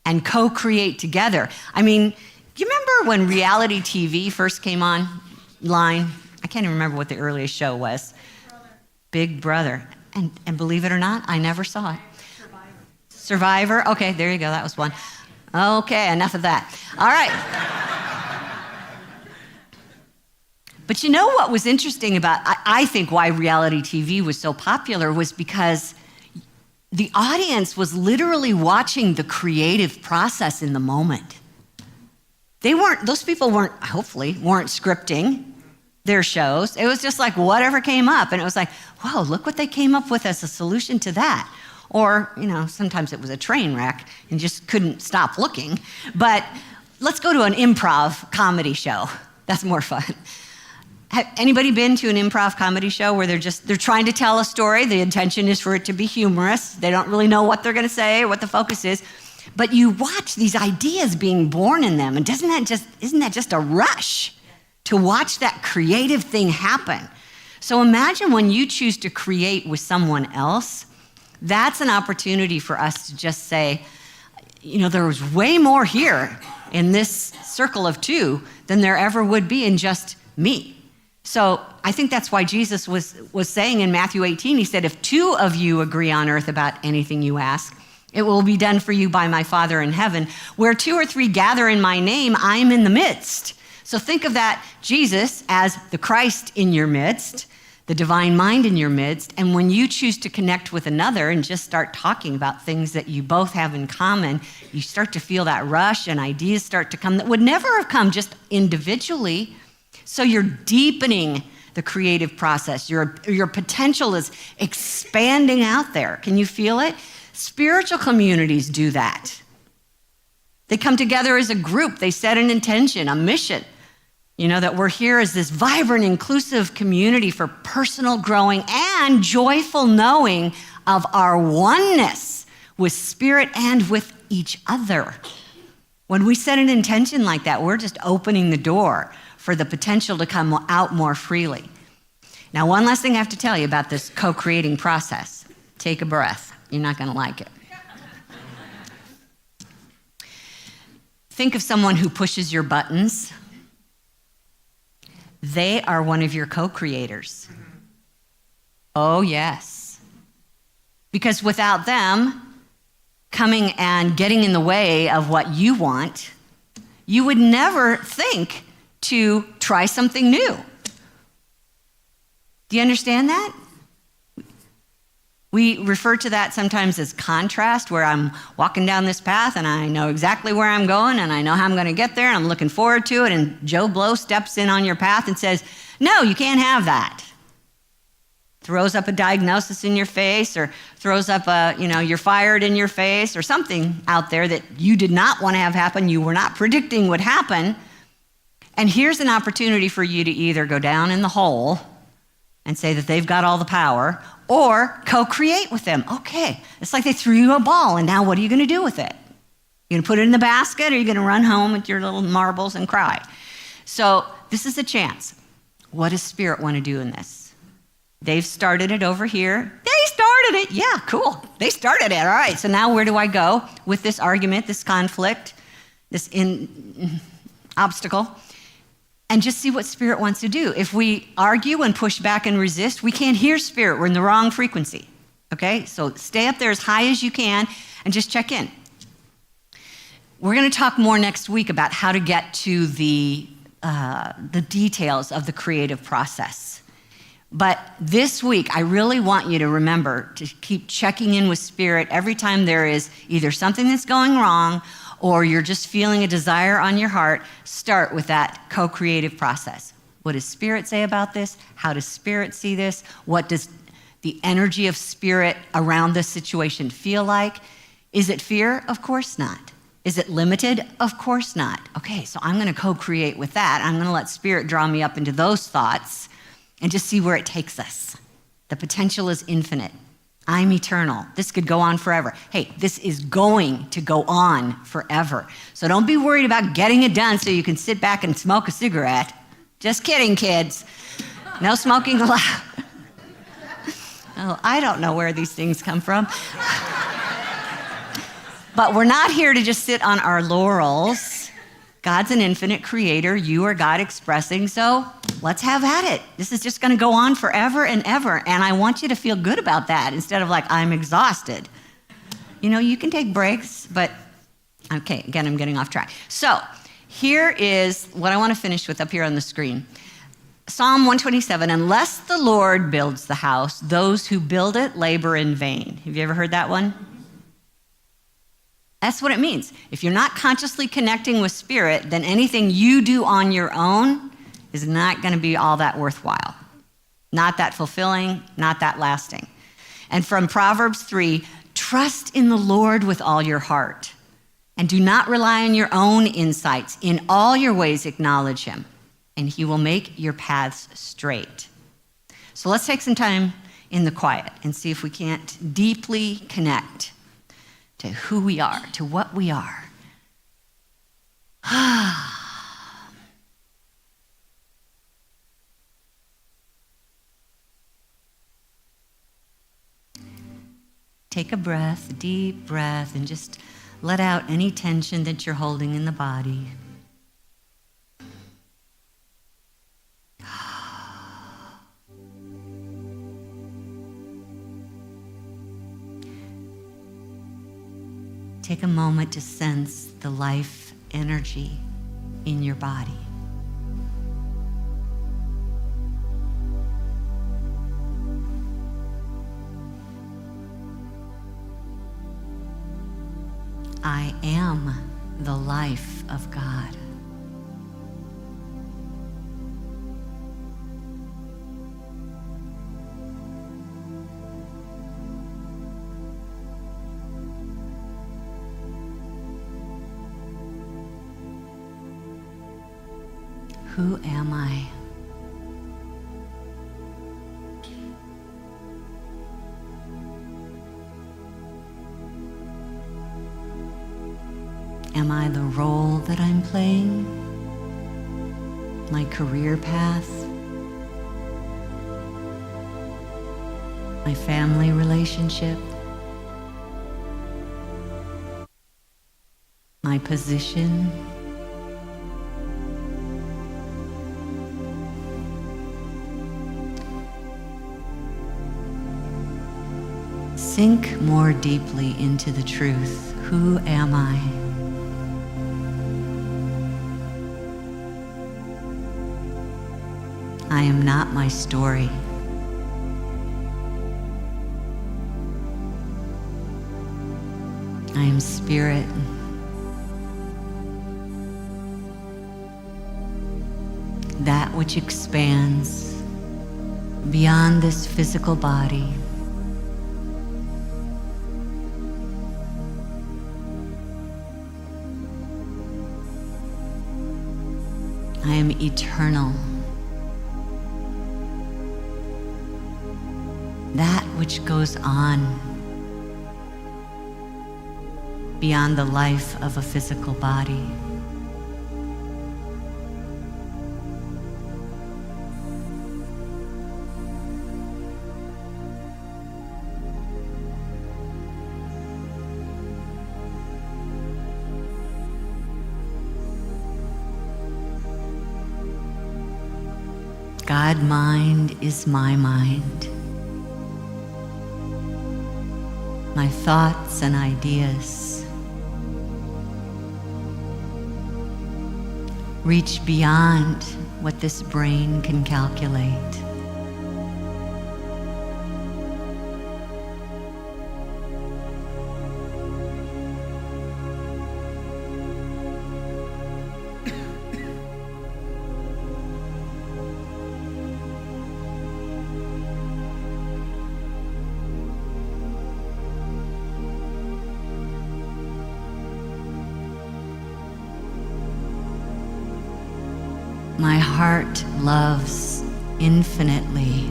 and co-create together. I mean, do you remember when reality TV first came online? I can't even remember what the earliest show was. Big Brother. And believe it or not, I never saw it. Survivor. Okay, there you go. That was one. Okay, enough of that. All right. But you know what was interesting about, I think why reality TV was so popular was because the audience was literally watching the creative process in the moment. Those people weren't scripting. their shows. It was just like whatever came up. And it was like, whoa, look what they came up with as a solution to that. Or, sometimes it was a train wreck and just couldn't stop looking. But let's go to an improv comedy show. That's more fun. Have anybody been to an improv comedy show where they're trying to tell a story? The intention is for it to be humorous. They don't really know what they're going to say or what the focus is. But you watch these ideas being born in them. And isn't that just a rush to watch that creative thing happen? So imagine when you choose to create with someone else, that's an opportunity for us to just say, there was way more here in this circle of two than there ever would be in just me. So I think that's why Jesus was saying in Matthew 18, he said, if two of you agree on earth about anything you ask, it will be done for you by my Father in heaven. Where two or three gather in my name, I'm in the midst. So think of that Jesus as the Christ in your midst, the divine mind in your midst. And when you choose to connect with another and just start talking about things that you both have in common, you start to feel that rush and ideas start to come that would never have come just individually. So you're deepening the creative process. Your potential is expanding out there. Can you feel it? Spiritual communities do that. They come together as a group. They set an intention, a mission. That we're here as this vibrant, inclusive community for personal growing and joyful knowing of our oneness with Spirit and with each other. When we set an intention like that, we're just opening the door for the potential to come out more freely. Now, one last thing I have to tell you about this co-creating process. Take a breath. You're not going to like it. Think of someone who pushes your buttons. They are one of your co-creators. Oh, yes. Because without them coming and getting in the way of what you want, you would never think to try something new. Do you understand that? We refer to that sometimes as contrast, where I'm walking down this path and I know exactly where I'm going and I know how I'm going to get there and I'm looking forward to it, and Joe Blow steps in on your path and says, no, you can't have that. Throws up a diagnosis in your face, or throws up you're fired in your face, or something out there that you did not want to have happen, you were not predicting would happen. And here's an opportunity for you to either go down in the hole and say that they've got all the power, or co-create with them. Okay, it's like they threw you a ball, and now what are you going to do with it? You're going to put it in the basket, or are you going to run home with your little marbles and cry? So this is a chance. What does Spirit want to do in this? They've started it over here. They started it. Yeah, cool. They started it. All right, so now where do I go with this argument, this conflict, this obstacle? And just see what Spirit wants to do. If we argue and push back and resist, we can't hear Spirit. We're in the wrong frequency, okay? So stay up there as high as you can and just check in. We're going to talk more next week about how to get to the details of the creative process. But this week, I really want you to remember to keep checking in with Spirit every time there is either something that's going wrong or you're just feeling a desire on your heart. Start with that co-creative process. What does Spirit say about this? How does Spirit see this? What does the energy of Spirit around this situation feel like? Is it fear? Of course not. Is it limited? Of course not. Okay, so I'm going to co-create with that. I'm going to let Spirit draw me up into those thoughts and just see where it takes us. The potential is infinite. I'm eternal. This could go on forever. Hey, this is going to go on forever. So don't be worried about getting it done so you can sit back and smoke a cigarette. Just kidding, kids. No smoking allowed. Oh, I don't know where these things come from. But we're not here to just sit on our laurels. God's an infinite creator. You are God expressing, so let's have at it. This is just going to go on forever and ever, and I want you to feel good about that instead of like, I'm exhausted. You can take breaks, but okay, again, I'm getting off track. So here is what I want to finish with up here on the screen. Psalm 127, unless the Lord builds the house, those who build it labor in vain. Have you ever heard that one? That's what it means. If you're not consciously connecting with Spirit, then anything you do on your own is not going to be all that worthwhile, not that fulfilling, not that lasting. And from Proverbs 3, trust in the Lord with all your heart, and do not rely on your own insights. In all your ways acknowledge him, and he will make your paths straight. So let's take some time in the quiet and see if we can't deeply connect to who we are, to what we are. Take a breath, a deep breath, and just let out any tension that you're holding in the body. Take a moment to sense the life energy in your body. I am the life of God. Who am I? Am I the role that I'm playing? My career path? My family relationship? My position? Sink more deeply into the truth. Who am I? I am not my story. I am spirit. That which expands beyond this physical body. I am eternal. That which goes on beyond the life of a physical body. God mind is my mind. My thoughts and ideas reach beyond what this brain can calculate. My heart loves infinitely.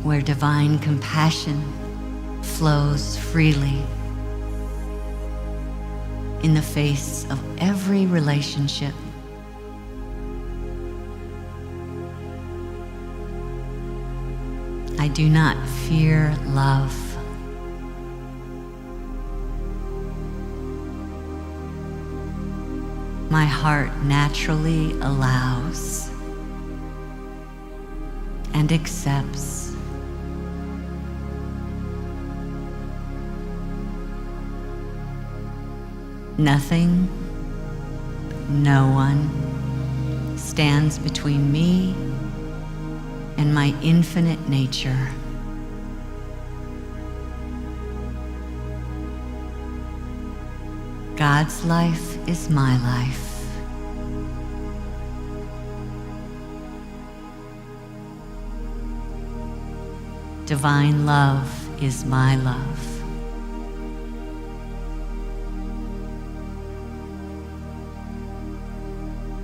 Where divine compassion flows freely in the face of every relationship. I do not fear love. My heart naturally allows and accepts. Nothing, no one stands between me and my infinite nature. God's life is my life. Divine love is my love.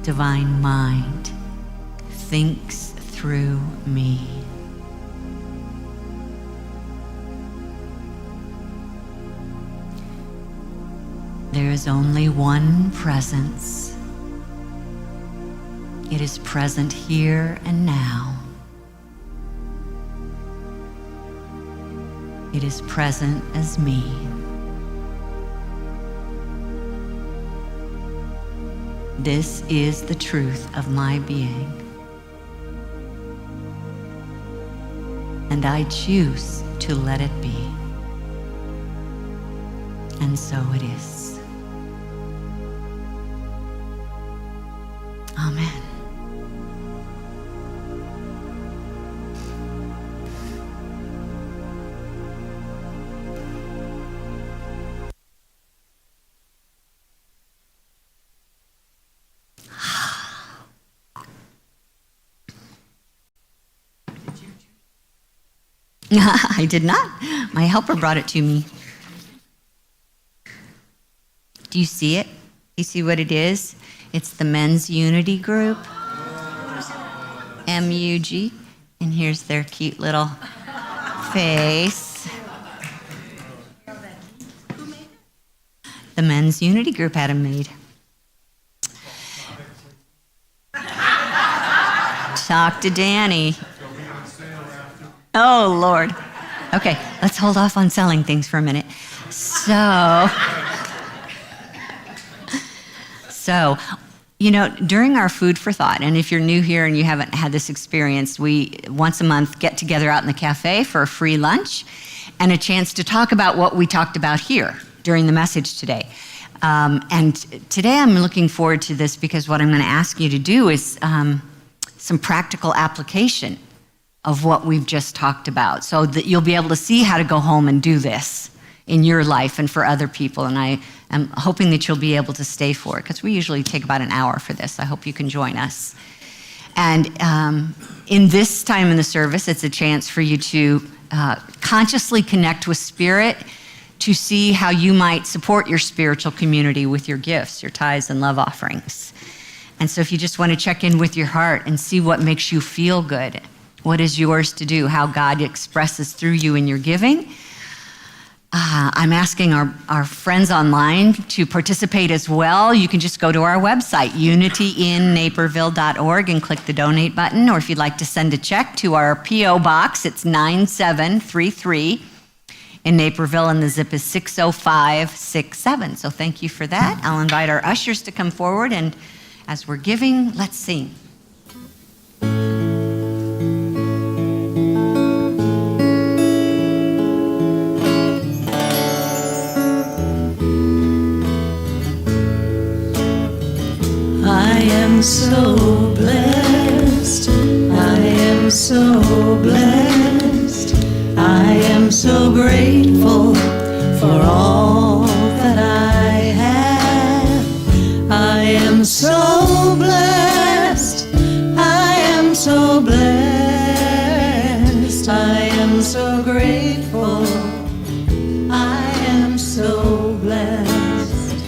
Divine mind thinks through me. There is only one presence. It is present here and now. It is present as me. This is the truth of my being. And I choose to let it be. And so it is. Amen. I did not. My helper brought it to me. Do you see it? You see what it is? It's the Men's Unity Group. MUG. And here's their cute little face. The Men's Unity Group had them made. Talk to Danny. Oh, Lord. Okay, let's hold off on selling things for a minute. So, you know, during our Food for Thought, and if you're new here and you haven't had this experience, we once a month get together out in the cafe for a free lunch and a chance to talk about what we talked about here during the message today. And today I'm looking forward to this because what I'm going to ask you to do is some practical application of what we've just talked about so that you'll be able to see how to go home and do this in your life and for other people. And I am hoping that you'll be able to stay for it because we usually take about an hour for this. I hope you can join us. And in this time in the service, it's a chance for you to consciously connect with Spirit to see how you might support your spiritual community with your gifts, your tithes and love offerings. And so if you just want to check in with your heart and see what makes you feel good, what is yours to do, how God expresses through you in your giving, I'm asking our friends online to participate as well. You can just go to our website, unityinnaperville.org, and click the donate button. Or if you'd like to send a check to our P.O. Box, it's 9733 in Naperville, and the zip is 60567. So thank you for that. I'll invite our ushers to come forward, and as we're giving, let's sing. I am so blessed. I am so blessed. I am so grateful for all that I have. I am so blessed. I am so blessed. I am so grateful. I am so blessed.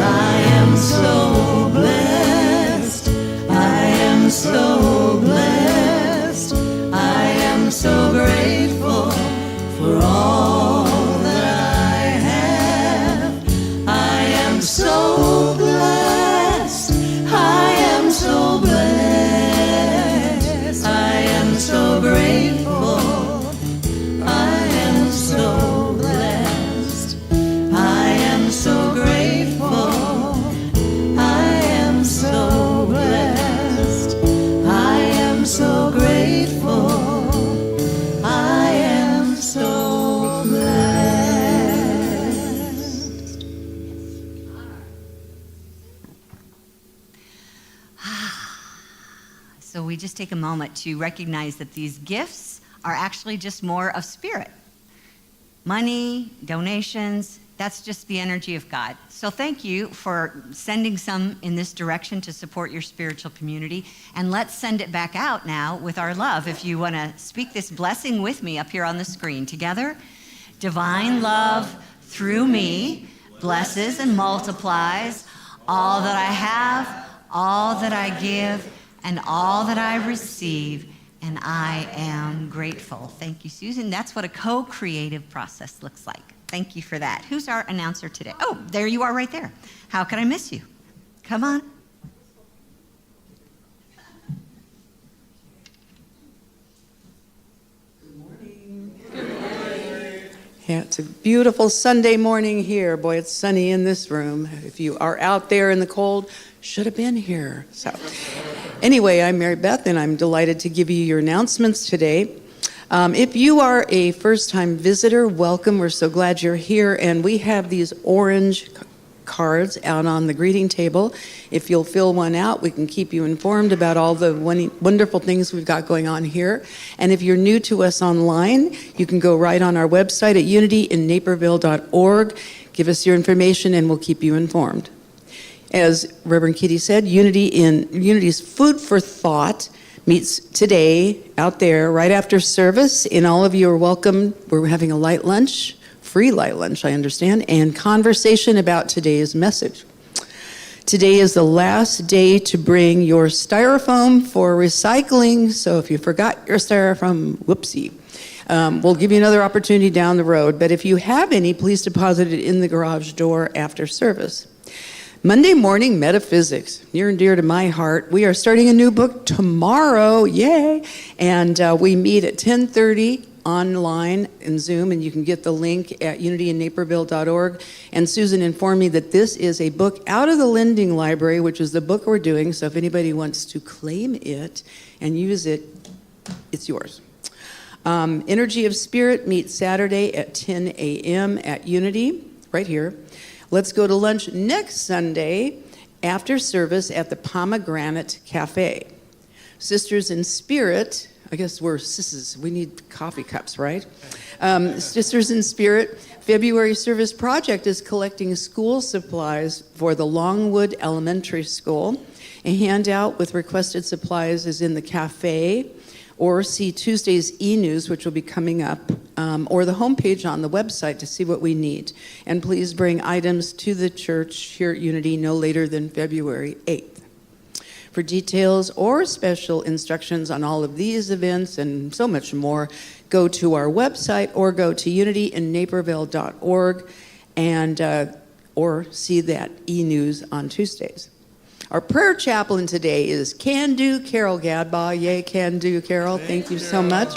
I am so blessed. I am so blessed. I am so grateful for all that I have. I am so blessed. I am so blessed. I am so grateful. I am so blessed. I am so grateful. I am so blessed. I am so grateful. I am so blessed. So we just take a moment to recognize that these gifts are actually just more of Spirit. Money, donations, That's just the energy of God. So thank you for sending some in this direction to support your spiritual community. And let's send it back out now with our love. If you want to speak this blessing with me up here on the screen together. Divine love through me blesses and multiplies all that I have, all that I give, and all that I receive. And I am grateful. Thank you, Susan. That's what a co-creative process looks like. Thank you for that. Who's our announcer today? Oh, there you are right there. How could I miss you? Come on. Good morning. Good morning. Yeah, it's a beautiful Sunday morning here. Boy, it's sunny in this room. If you are out there in the cold, should have been here. So anyway, I'm Mary Beth, and I'm delighted to give you your announcements today. If you are a first-time visitor, welcome. We're so glad you're here. And we have these orange cards out on the greeting table. If you'll fill one out, we can keep you informed about all the wonderful things we've got going on here. And if you're new to us online, you can go right on our website at unityinnaperville.org. Give us your information, and we'll keep you informed. As Reverend Kitty said, Unity's Food for Thought meets today out there right after service, and all of you are welcome. We're having a light lunch, free light lunch, I understand, and conversation about today's message. Today is the last day to bring your styrofoam for recycling, so if you forgot your styrofoam, whoopsie. We'll give you another opportunity down the road, but if you have any, please deposit it in the garage door after service. Monday morning metaphysics, near and dear to my heart. We are starting a new book tomorrow, yay! And we meet at 10:30 online in Zoom, and you can get the link at unityinnaperville.org. And Susan informed me that this is a book out of the Lending Library, which is the book we're doing, so if anybody wants to claim it and use it, it's yours. Energy of Spirit meets Saturday at 10 a.m. at Unity, right here. Let's go to lunch next Sunday after service at the Pomegranate Cafe. Sisters in Spirit, I guess we're sisters, we need coffee cups, right? Sisters in Spirit, February Service Project is collecting school supplies for the Longwood Elementary School. A handout with requested supplies is in the cafe, or see Tuesday's e-news, which will be coming up, or the homepage on the website to see what we need. And please bring items to the church here at Unity no later than February 8th. For details or special instructions on all of these events and so much more, go to our website or go to unityinnaperville.org and or see that e-news on Tuesdays. Our prayer chaplain today is Can Do Carol Gadbaugh. Yay, Can Do Carol. Thank you so much.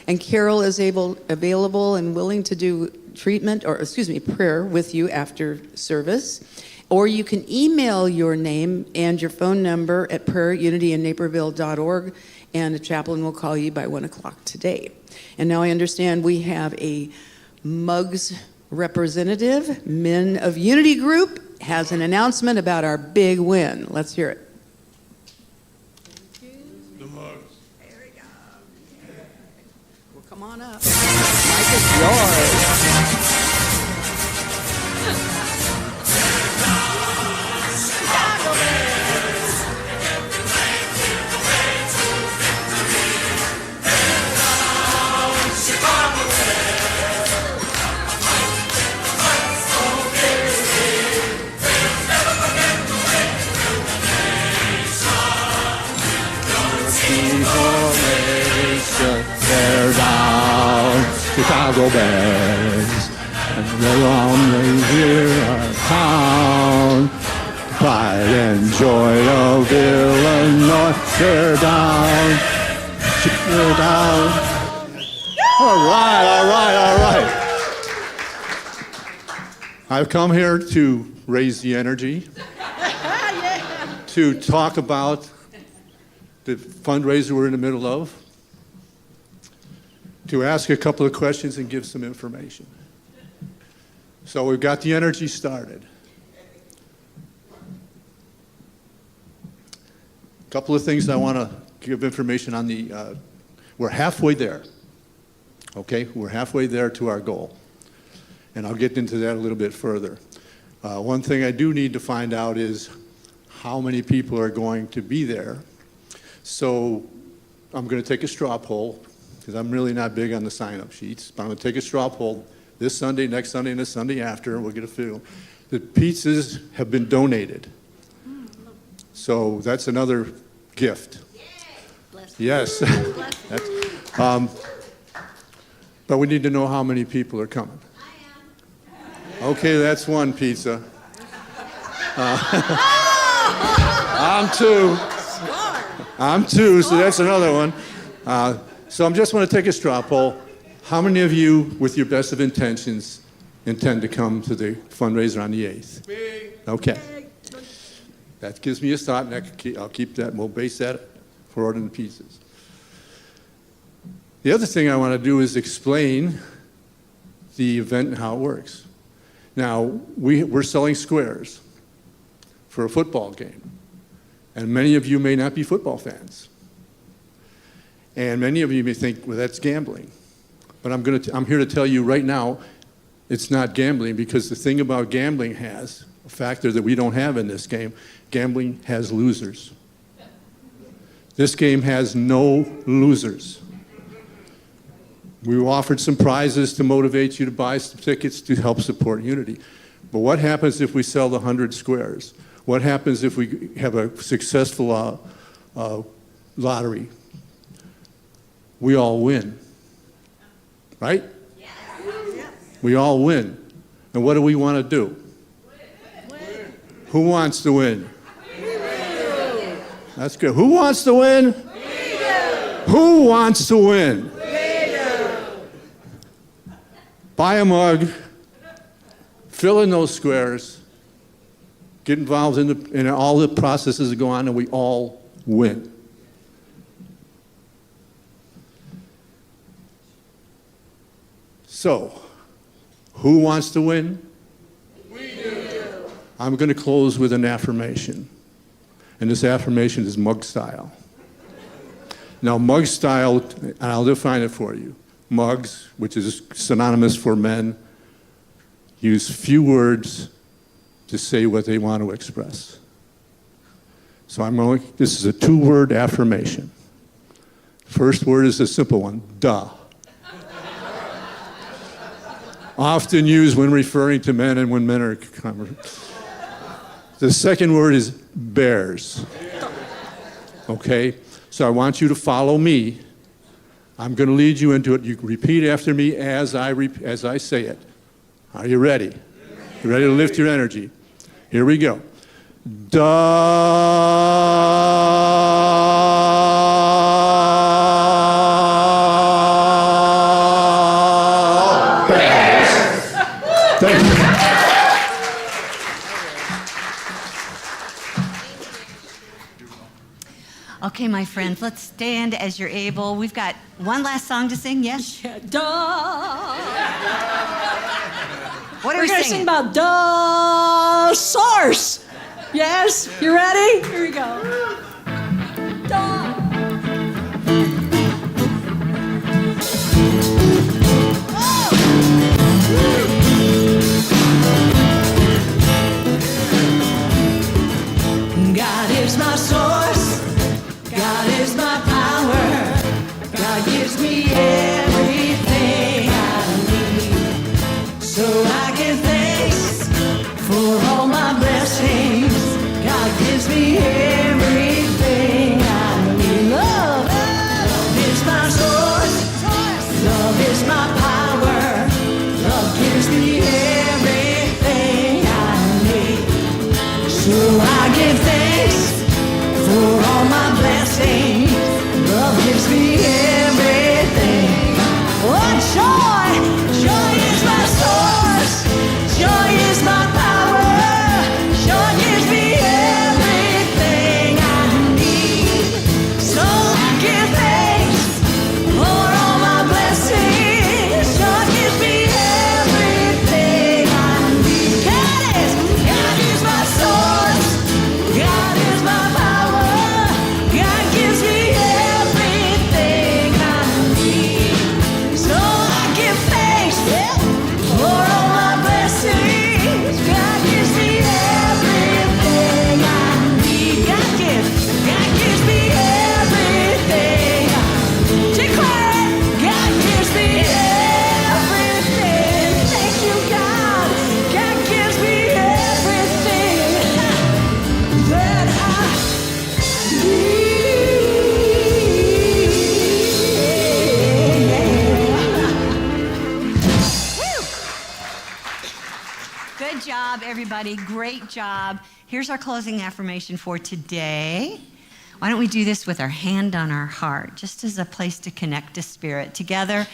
And Carol is available and willing to do prayer with you after service. Or you can email your name and your phone number at prayer@unityinnaperville.org, and the chaplain will call you by 1 o'clock today. And now I understand we have a Mugs representative. Men of Unity Group has an announcement about our big win. Let's hear it. The mugs. There we go. Well, come on up. Mike is yours. Tear down Chicago Bears, and the long way here our town. Pride and joy of Illinois, tear down, tear down. All right. I've come here to raise the energy, to talk about the fundraiser we're in the middle of, to ask a couple of questions and give some information. So we've got the energy started. A couple of things I want to give information on we're halfway there. Okay, we're halfway there to our goal. and I'll get into that a little bit further. One thing I do need to find out is how many people are going to be there. So I'm going to take a straw poll, because I'm really not big on the sign-up sheets. But I'm going to take a straw poll this Sunday, next Sunday, and the Sunday after, and we'll get a feel. The pizzas have been donated. So that's another gift. Yes. But we need to know how many people are coming. Okay, that's one pizza. I'm two. I'm two, so that's another one. So I just want to take a straw poll. How many of you, with your best of intentions, intend to come to the fundraiser on the 8th? Me. Okay. That gives me a start, and I'll keep that, and we'll base that for ordering the pizzas. The other thing I want to do is explain the event and how it works. Now, we're selling squares for a football game, and many of you may not be football fans. And many of you may think, well, that's gambling. But I'm here to tell you right now, it's not gambling, because the thing about gambling has a factor that we don't have in this game. Gambling has losers. This game has no losers. We offered some prizes to motivate you to buy some tickets to help support Unity. But what happens if we sell the 100 squares? What happens if we have a successful lottery? We all win, right? Yes. We all win. And what do we want to do? Win. Who wants to win? We do. That's good. Who wants to win? We do. Who wants to win? Buy a mug, fill in those squares, get involved in all the processes that go on, and we all win. So, who wants to win? We do. I'm going to close with an affirmation. And this affirmation is mug style. Now, mug style, and I'll define it for you. Mugs, which is synonymous for men, use few words to say what they want to express. So this is a 2-word affirmation. First word is a simple one, duh. Often used when referring to men and when men are The second word is bears. Okay? So I want you to follow me. I'm going to lead you into it. You repeat after me as I say it. Are you ready? You ready to lift your energy? Here we go. Duh. Thank you. Okay, my friends, let's stand as you're able. We've got one last song to sing, yes? Yeah, duh. What are We're we going to singing? sing about duh source. Yes? You ready? Here we go. Duh. God is my source. God is my power. God gives me everything I need. So I give thanks for all my blessings. God gives me everything. great job. Here's our closing affirmation for today. Why don't we do this with our hand on our heart, just as a place to connect to Spirit. Together,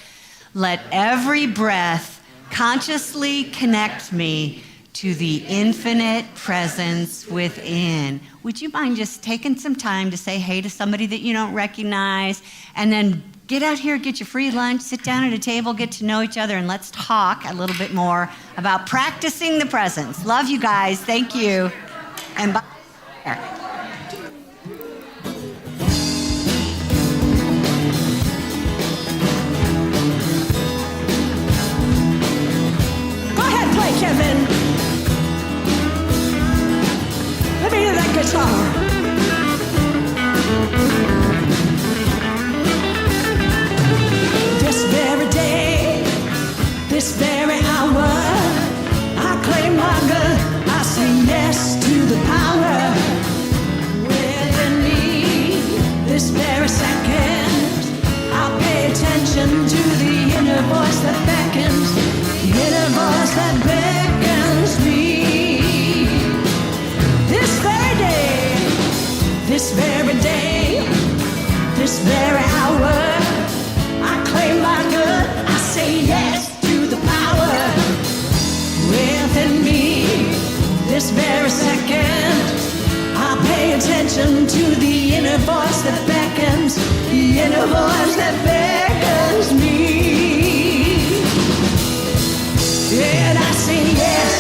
let every breath consciously connect me to the infinite presence within. Would you mind just taking some time to say hey to somebody that you don't recognize, and then get out here, get your free lunch, sit down at a table, get to know each other, and let's talk a little bit more about practicing the presence. Love you guys. Thank you. And bye. Go ahead, play, Kevin. Let me hear that guitar. This very day, this very hour, I claim my good. I say yes to the power within me. This very second, I'll pay attention to the inner voice that beckons, the inner voice that beckons me. This very day, this very day, this very hour, I claim my good. I say yes to the power within me. This very second, I pay attention to the inner voice that beckons, the inner voice that beckons me. And I say yes,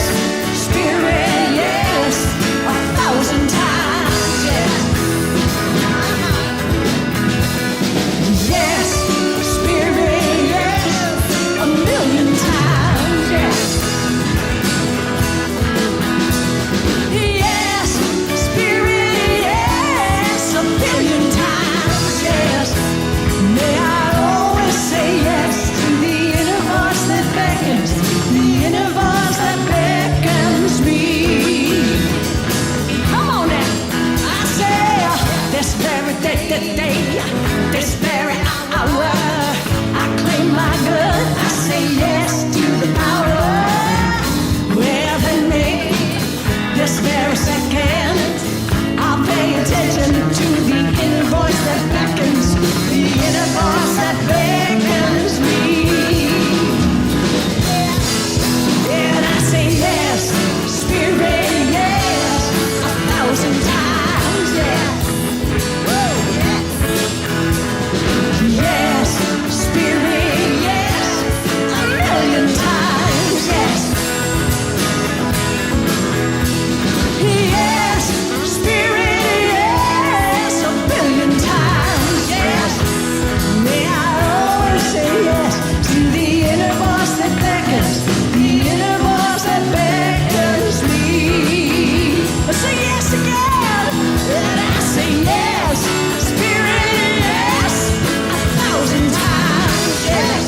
Spirit, yes, 1,000 times, yes. Yes, Spirit, yes, 1,000,000 times, yes. Yes, Spirit, yes, 1,000,000 times, yes. May I always say yes to the inner voice that beckons, the inner voice that beckons me. Come on now, I say this very day, this very hour, I claim my good. I say yes to the power within me. This very second, I'll pay attention to the inner voice that beckons, the inner voice that beckons me. And I say yes, Spirit, yes, 1,000 times, yes. Yes, Spirit, yes, 1,000,000 times, yes. Yes, Spirit, yes, 1,000,000 times, yes. May I always say yes to the inner voice that beckons, the inner voice that beckons me. I say yes again, and I say yes, Spirit, yes, 1,000 times, yes.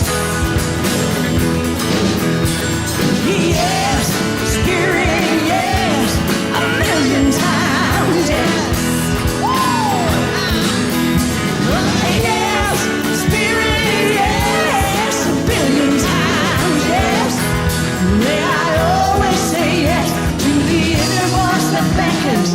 Yes, Spirit, yes, 1,000,000 times, yes. Yes, Spirit, yes, 1,000,000 times, yes. May I always say yes to the inner voice that beckons,